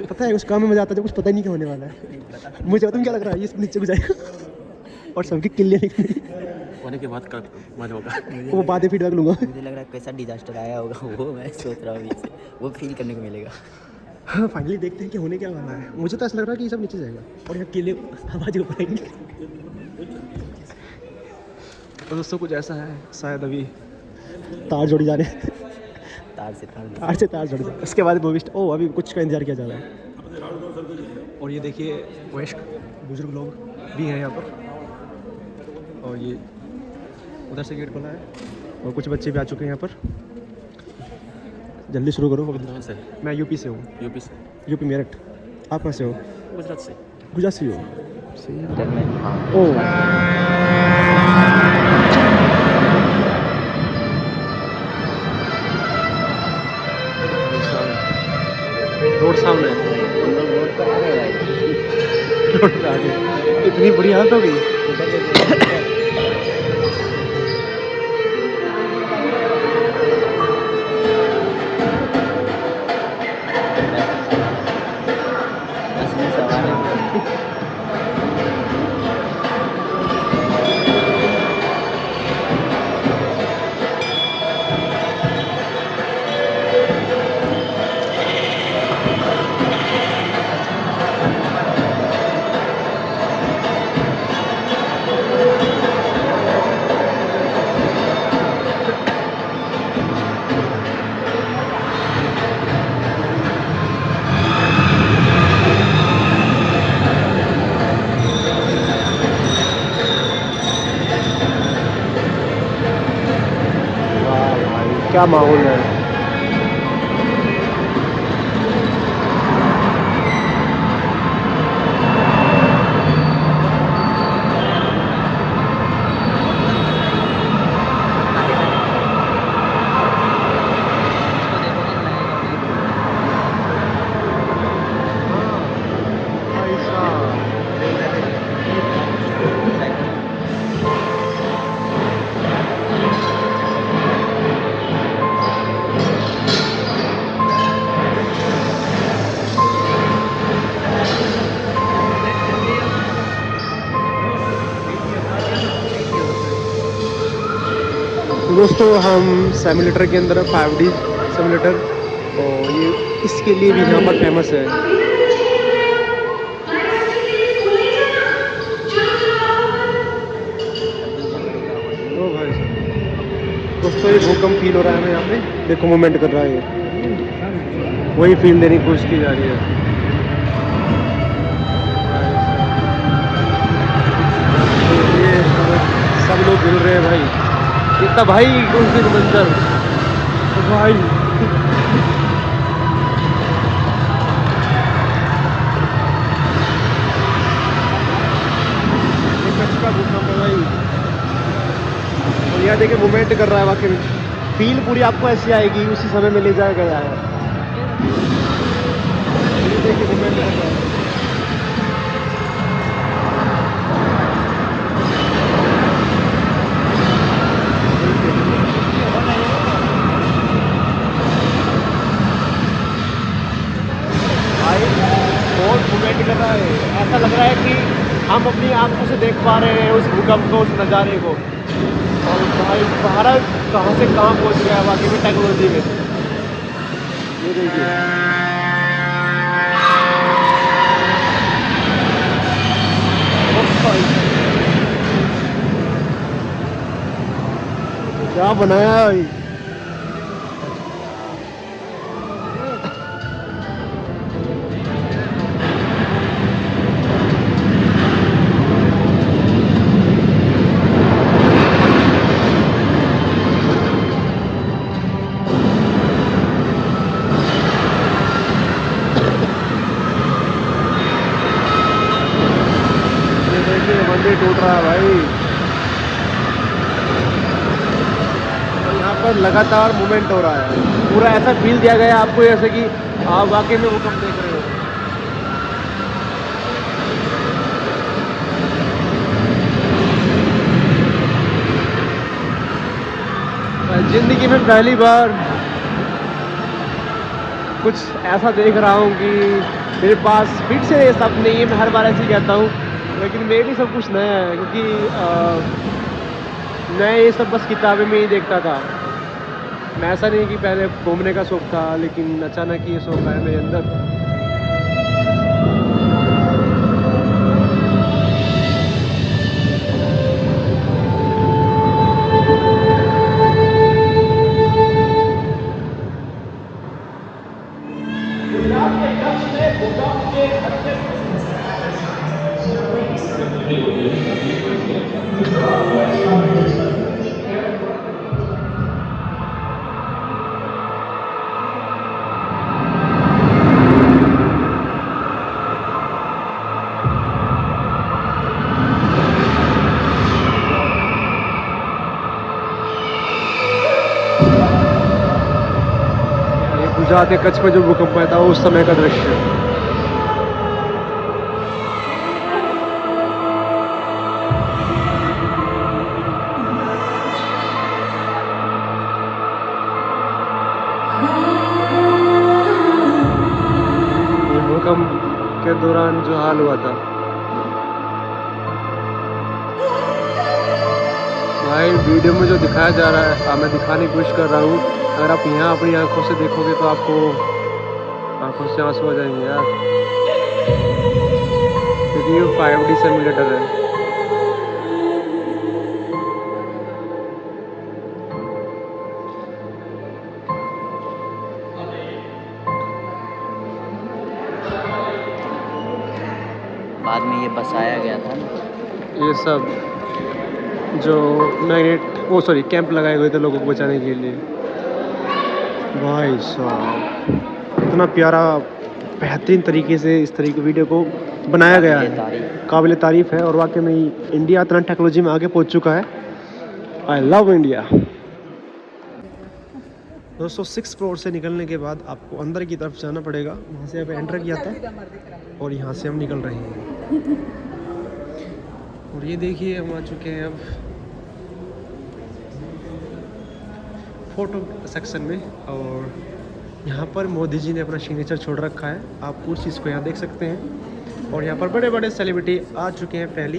B: पता है उस काम में मज़ा आता है जब कुछ पता ही नहीं क्या होने वाला है। मुझे पता नहीं क्या लग रहा है, ये नीचे को जाएगा और सबकी किल्लियाँ
V: होने के बाद मजा होगा।
B: वो बातें फीडबैक लूँगा।
U: मुझे लग रहा है कैसा डिजास्टर आया होगा वो मैं सोच रहा हूँ, वो फील करने को मिलेगा।
B: हाँ फाइनली देखते हैं कि होने क्या वाला है। मुझे तो ऐसा लग रहा है कि ये सब नीचे जाएगा और यहाँ केले आवाज़ ऊपर आएंगे। तो दोस्तों कुछ ऐसा है, शायद अभी तार जोड़ी जा रहे हैं। तार से तार जोड़ी जा रहे हैं। उसके बाद मूवी ओ अभी कुछ का इंतजार किया जा रहा है। और ये देखिए वयस्क बुजुर्ग लोग भी हैं यहाँ पर। और ये उधर से गेट खुला है और कुछ बच्चे भी आ चुके हैं यहाँ पर। जल्दी शुरू करो। मैं यूपी से हूँ। यूपी मेरठ। आप कहाँ से हो?
V: गुजरात से।
B: गुजरात से हो? रोड सामने इतनी बुरी हालत हो गई। क्या माहौल है। दोस्तों हम सिमुलेटर के अंदर 5D सिमुलेटर, और ये इसके लिए भी यहाँ पर फेमस है। ओ भाई दोस्तों ये भूकंप फील हो रहा है हमें यहाँ पे, देखो मूवमेंट कर रहा है ये, वही फील देने की कोशिश की जा रही है। ये सब लोग मिल रहे हैं भाई, इतना भाई कौन सी मंजर भाई। ये कच्छ का भूकंप है भाई, और यहाँ देखिए मूवमेंट कर रहा है, वाकई में फील पूरी आपको ऐसी आएगी, उसी समय में ले जाया गया है। ये देखिए मूवमेंट कर रहा है। बहुत मूवमेंट कर रहा है, ऐसा लग रहा है कि हम अपनी आंखों से देख पा रहे हैं उस भूकंप को, उस नज़ारे को। और भाई भारत कहाँ से कहाँ पहुँच गया है वाकई में टेक्नोलॉजी में। ये देखिए क्या बनाया है भाई। मंदिर टूट रहा है भाई, और यहाँ पर लगातार मूवमेंट हो रहा है, पूरा ऐसा फील दिया गया है आपको जैसे कि आप वाकई में भूकंप देख रहे हो। जिंदगी में पहली बार कुछ ऐसा देख रहा हूँ कि मेरे पास फिर से ये सब नहीं है। मैं हर बार ऐसे ही कहता हूँ, लेकिन मेरे लिए सब कुछ नया है, क्योंकि मैं ये सब बस किताबें में ही देखता था। मैं ऐसा नहीं कि पहले घूमने का शौक़ था, लेकिन अचानक ये शौक़ आया मेरे अंदर। गुजरात के कच्छ में जो भूकंप आया था उस समय का दृश्य। ये भूकंप के दौरान जो हाल हुआ था भाई, वीडियो में जो दिखाया जा रहा है मैं दिखाने की कोशिश कर रहा हूँ। अगर आप यहाँ अपनी आंखों से देखोगे तो आपको आंखों से आंसू आ जाएंगे यार, क्योंकि ये 5D सिमुलेटर है।
U: बाद में ये बसाया गया था ना,
B: ये सब जो मैग्नेट कैंप लगाए हुए थे लोगों को बचाने के लिए। भाई साहब इतना प्यारा बेहतरीन तरीके से इस तरीके वीडियो को बनाया गया है, काबिल तारीफ़ है। और वाकई में इंडिया इतना टेक्नोलॉजी में आगे पहुंच चुका है। I love India. दोस्तों 6th फ्लोर से निकलने के बाद आपको अंदर की तरफ जाना पड़ेगा, वहाँ से आप एंटर किया था और यहाँ से हम निकल रहे हैं। और ये देखिए हम आ चुके हैं अब फ़ोटो सेक्शन में, और यहाँ पर मोदी जी ने अपना सिग्नेचर छोड़ रखा है। आप उस चीज़ को यहाँ देख सकते हैं। और यहाँ पर बड़े बड़े सेलिब्रिटी आ चुके हैं पहले,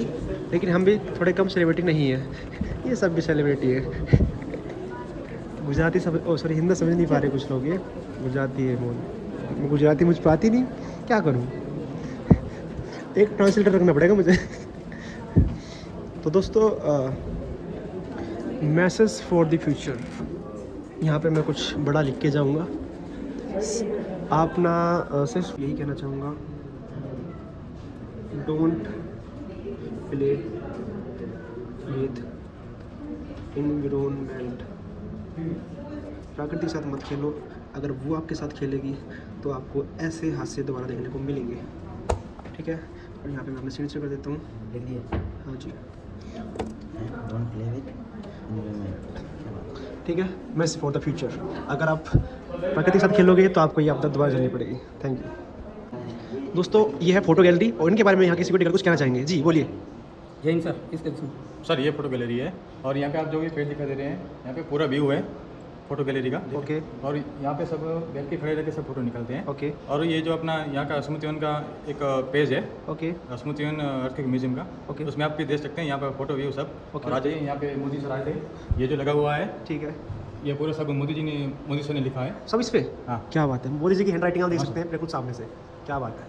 B: लेकिन हम भी थोड़े कम सेलिब्रिटी नहीं है, ये सब भी सेलिब्रिटी है। गुजराती सॉरी हिंदी समझ नहीं पा रहे कुछ लोग, ये गुजराती है बोल, गुजराती मुझ पर आती नहीं, क्या करूँ, एक ट्रांसलेटर रखना पड़ेगा मुझे। तो दोस्तों मैसेज फॉर द फ्यूचर, यहाँ पे मैं कुछ बड़ा लिख के जाऊँगा। आप ना सिर्फ यही कहना चाहूँगा, डोंट प्ले विद एनवायरनमेंट, प्रकृति के साथ मत खेलो। अगर वो आपके साथ खेलेगी तो आपको ऐसे हादसे दोबारा देखने को मिलेंगे, ठीक है। और यहाँ पे मैं अपना सिग्नेचर कर देता हूँ,
U: देखिए।
B: हाँ जी,
U: डोंट प्ले विद एनवायरनमेंट,
B: ठीक है। मैसेज फॉर द फ्यूचर, अगर आप प्रकृति के साथ खेलोगे तो आपको ये आपदा दोबारा झेलनी पड़ेगी। Thank you. दोस्तों ये है फोटो गैलरी, और इनके बारे में यहाँ की सिक्योरिटी गार्ड कुछ कहना चाहेंगे। जी बोलिए।
C: जैन सर, इसके सर ये फोटो गैलरी है, और यहाँ पे आप जो भी पेज दिखाई दे रहे हैं, यहाँ पे पूरा व्यू है फोटो गैलरी का।
B: ओके।
C: और यहाँ पे सब बैठ के खड़े रह के सब फोटो निकलते हैं।
B: ओके।
C: और ये जो अपना यहाँ का स्मृतिवन का एक पेज है,
B: ओके,
C: स्मृतिवन अर्थक्वेक म्यूजियम का।
B: ओके।
C: उसमें आप भी देख सकते हैं यहाँ पे फोटो व्यू सब।
B: ओके।
C: और आ जाइए, यहाँ पे मोदी सर आए थे, ये जो लगा हुआ है,
B: ठीक है,
C: ये पूरा सब मोदी सर ने लिखा है
B: सब इस पे।
C: हाँ,
B: क्या बात है, मोदी जी की हैंड राइटिंग आप देख सकते हैं बिल्कुल सामने से, क्या बात है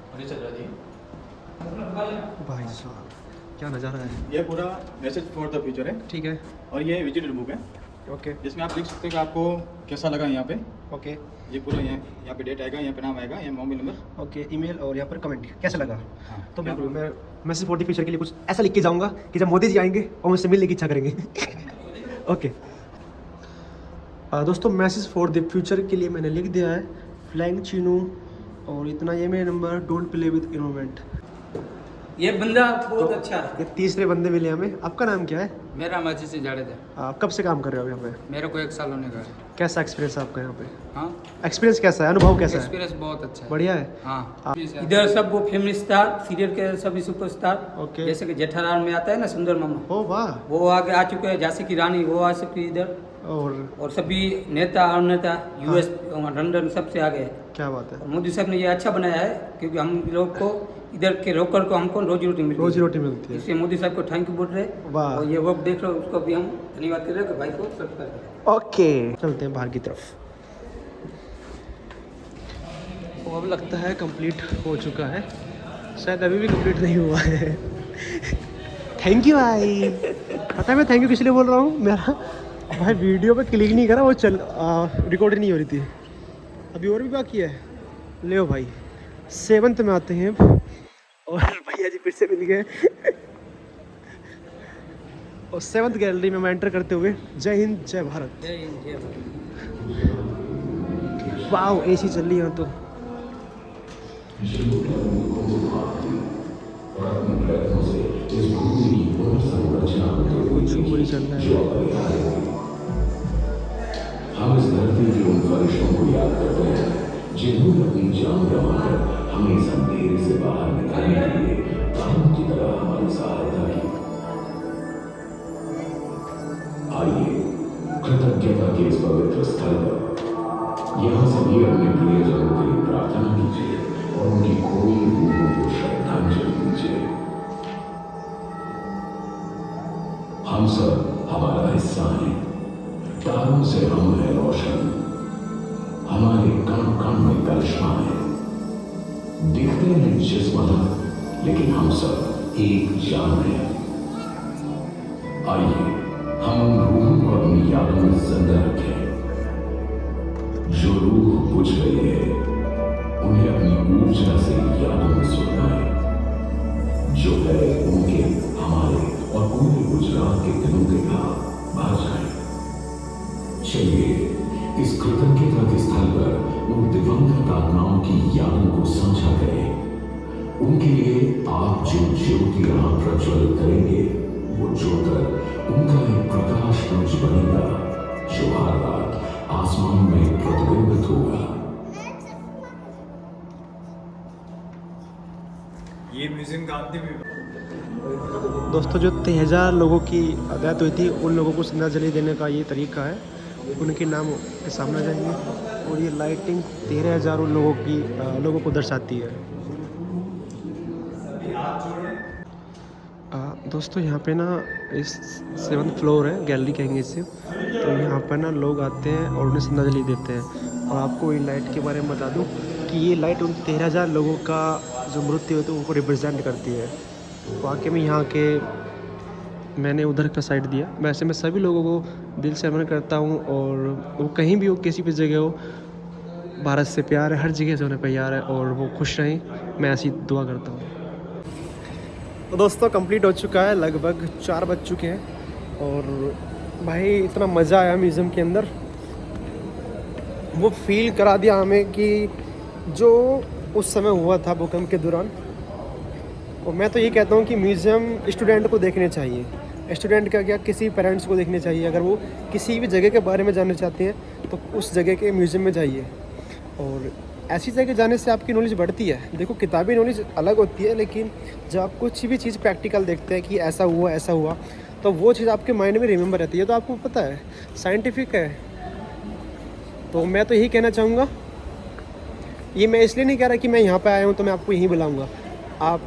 B: भाई साहब, क्या नज़ारा है।
C: ये पूरा मैसेज फॉर द फ्यूचर है,
B: ठीक है।
C: और ये विजिटर बुक है,
B: ओके,
C: जिसमें आप लिख सकते हैं कि आपको कैसा लगा यहाँ पे।
B: ओके,
C: ये पूरा यहाँ पे डेट आएगा, यहाँ पे नाम आएगा, यहाँ मोबाइल नंबर,
B: ओके, ईमेल, और यहाँ पर कमेंट कैसा लगा।
C: हाँ।
B: तो बिल्कुल मैं मैसेज फॉर द फ्यूचर के लिए कुछ ऐसा लिख के जाऊँगा कि जब मोदी जी आएंगे और मुझसे मिलने की इच्छा करेंगे। ओके दोस्तों, मैसेज फॉर द फ्यूचर के लिए मैंने लिख दिया है फ्लैंग चीनू, और इतना ये मेरा number, don't play with environment.
F: ये बंदा बहुत अच्छा है।
B: ये तीसरे बंदे मिले हमें। आपका नाम क्या है?
F: मेरा मर्जी से जाड़ेजा।
B: आप कब से काम कर रहे हो यहाँ पे?
F: मेरे को 1 साल होने का है।
B: कैसा एक्सपीरियंस है आपका यहाँ पे?
F: हाँ,
B: एक्सपीरियंस कैसा है, अनुभव कैसा है?
F: एक्सपीरियंस बहुत अच्छा है,
B: बढ़िया है।
F: हाँ। इधर सब वो फेमली स्टार, सीरियल के सभी सुपरस्टार,
B: ओके,
F: जैसे कि जेठालाल में आता है ना सुंदर मामा,
B: ओ वाह,
F: वो आगे आ चुके हैं। झांसी की रानी वो आ चुकी इधर, और सभी नेता और नेता यूएस लंदन सबसे आगे है।
B: क्या बात है।
F: मोदी साहब ने ये अच्छा बनाया है, क्योंकि हम लोग को इधर के लोकल को हमको रोजी रोटी मिलती है। इसलिए मोदी साहब को थैंक यू बोल रहे।
B: वाह।
F: और ये वर्क देख रहे हो, उसको भी हम धन्यवाद कर रहे हैं कि भाई को सब्सक्राइब करें।
B: ओके, चलते हैं बाहर की तरफ। तो अब लगता है कंप्लीट हो चुका है, शायद अभी भी कंप्लीट नहीं हुआ है। थैंक यू भाई। पता है मैं थैंक यू किस लिए बोल रहा हूँ, मेरा भाई वीडियो पे क्लिक नहीं करा, वो रिकॉर्ड नहीं हो रही थी। अभी और भी बाकी है। ले भाई 7th में आते हैं, और भैया जी फिर से मिल गए। और 7th गैलरी में मैं एंटर करते हुए, जय हिंद जय भारत।
F: जय हिंद जय भारत।
B: वाओ, एसी चल रही है तो। कुछ चल रहा है।
A: हम इस धरती के उन फरिश्तों को याद करते हैं जिन्होंने अपनी जान गंवाकर हमें इस अंधेरे से बाहर निकालने के लिए तारों की तरह हमारी सहायता की। आइए कृतज्ञता के इस पवित्र स्थल पर यहाँ सभी अपने प्रियजनों के लिए प्रार्थना कीजिए और उनकी खोई रूहों को श्रद्धांजलि दीजिए। हम सब हमारा हिस्सा हैं, तारों से हम है रोशन, हमारे कण कण में करिश्मा है। दिखते हैं जिस्म अलग, लेकिन हम सब एक जान है। आइए हम उन रूहों को अपनी यादों में जिंदा रखें। जो रूह बुझ गई है, उन्हें अपनी ऊर्जा से यादों में सुनाएं। जो गए उनके, हमारे और पूरे गुजरात के दिलों के भाव भर जाए। चलिए इस कृतज्ञता के स्थल पर उन दिवंगत आत्माओं की यादों को साझा करें। उनके लिए आप जो ज्योति यहाँ प्रज्वलित करेंगे, वो ज्योत उनका एक प्रकाश पुंज बनेगा जो हर रात आसमान में प्रतिबिंबित होगा।
C: ये म्यूजियम गांधी
B: दोस्तों, जो 13,000 लोगों की डेथ हुई थी, उन लोगों को श्रद्धांजलि देने का ये तरीका है। उनके नाम के सामने जाएंगे, और ये लाइटिंग 13,000 लोगों को दर्शाती है। दोस्तों यहाँ पे ना इस 7th फ्लोर है, गैलरी कहेंगे इसे। तो यहाँ पर ना लोग आते हैं और उन्हें श्रद्धांजलि देते हैं। और आपको ये लाइट के बारे में बता दूँ कि ये लाइट उन 13,000 लोगों का जो मृत्यु होती है उनको रिप्रेजेंट करती है। वाकई में यहाँ के मैंने उधर का साइड दिया। वैसे मैं सभी लोगों को दिल से नमन करता हूँ, और वो कहीं भी हो, किसी भी जगह हो, भारत से प्यार है, हर जगह से उन्हें प्यार है और वो खुश रहें, मैं ऐसी दुआ करता हूँ। तो दोस्तों कंप्लीट हो चुका है, लगभग 4 बज चुके हैं और भाई इतना मज़ा आया म्यूज़ियम के अंदर। वो फील करा दिया हमें कि जो उस समय हुआ था भूकंप के दौरान। और मैं तो ये कहता हूँ कि म्यूज़ियम स्टूडेंट को देखने चाहिए। स्टूडेंट का क्या, किसी पेरेंट्स को देखने चाहिए। अगर वो किसी भी जगह के बारे में जानना चाहते हैं तो उस जगह के म्यूज़ियम में जाइए, और ऐसी जगह जाने से आपकी नॉलेज बढ़ती है। देखो किताबी नॉलेज अलग होती है, लेकिन जब आप कुछ भी चीज़ प्रैक्टिकल देखते हैं कि ऐसा हुआ, तो वो चीज़ आपके माइंड में रिमेंबर रहती है। तो आपको पता है साइंटिफिक है। तो मैं तो यही कहना चाहूँगा, ये मैं इसलिए नहीं कह रहा कि मैं यहाँ पे आया हूँ तो मैं आपको यहीं बुलाऊँगा। आप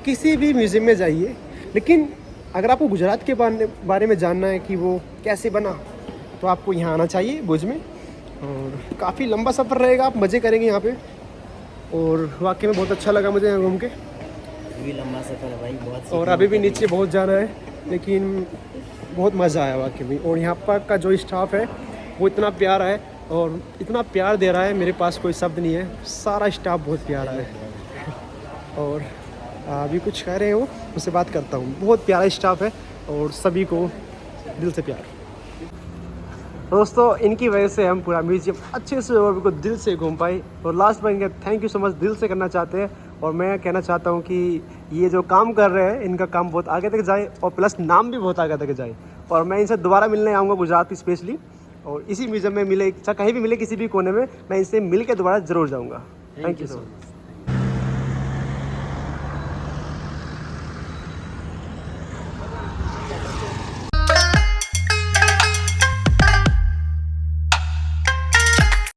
B: किसी भी म्यूज़ियम में जाइए, लेकिन अगर आपको गुजरात के बारे में जानना है कि वो कैसे बना, तो आपको यहाँ आना चाहिए भुज में। और काफ़ी लंबा सफ़र रहेगा, आप मज़े करेंगे यहाँ पे। और वाकई में बहुत अच्छा लगा मुझे यहाँ घूम के।
U: भी लंबा सफ़र है भाई, बहुत।
B: और अभी भी नीचे बहुत जाना है, लेकिन बहुत मज़ा आया वाकई में। और यहाँ पर का जो स्टाफ है वो इतना प्यारा है और इतना प्यार दे रहा है, मेरे पास कोई शब्द नहीं है। सारा स्टाफ बहुत प्यारा है। और अभी कुछ कह रहे हो, उससे बात करता हूँ। बहुत प्यारा स्टाफ है और सभी को दिल से प्यार। दोस्तों इनकी वजह से हम पूरा म्यूज़ियम अच्छे से और बिल्कुल दिल से घूम पाए। और लास्ट में इनका थैंक यू सो मच दिल से करना चाहते हैं। और मैं कहना चाहता हूँ कि ये जो काम कर रहे हैं, इनका काम बहुत आगे तक जाए और प्लस नाम भी बहुत आगे तक जाए। और मैं इनसे दोबारा मिलने आऊँगा गुजरात स्पेशली, और इसी म्यूज़ियम में मिले, चाहे कहीं भी मिले, किसी भी कोने में, मैं इनसे मिल के दोबारा ज़रूर जाऊँगा। Thank you so much.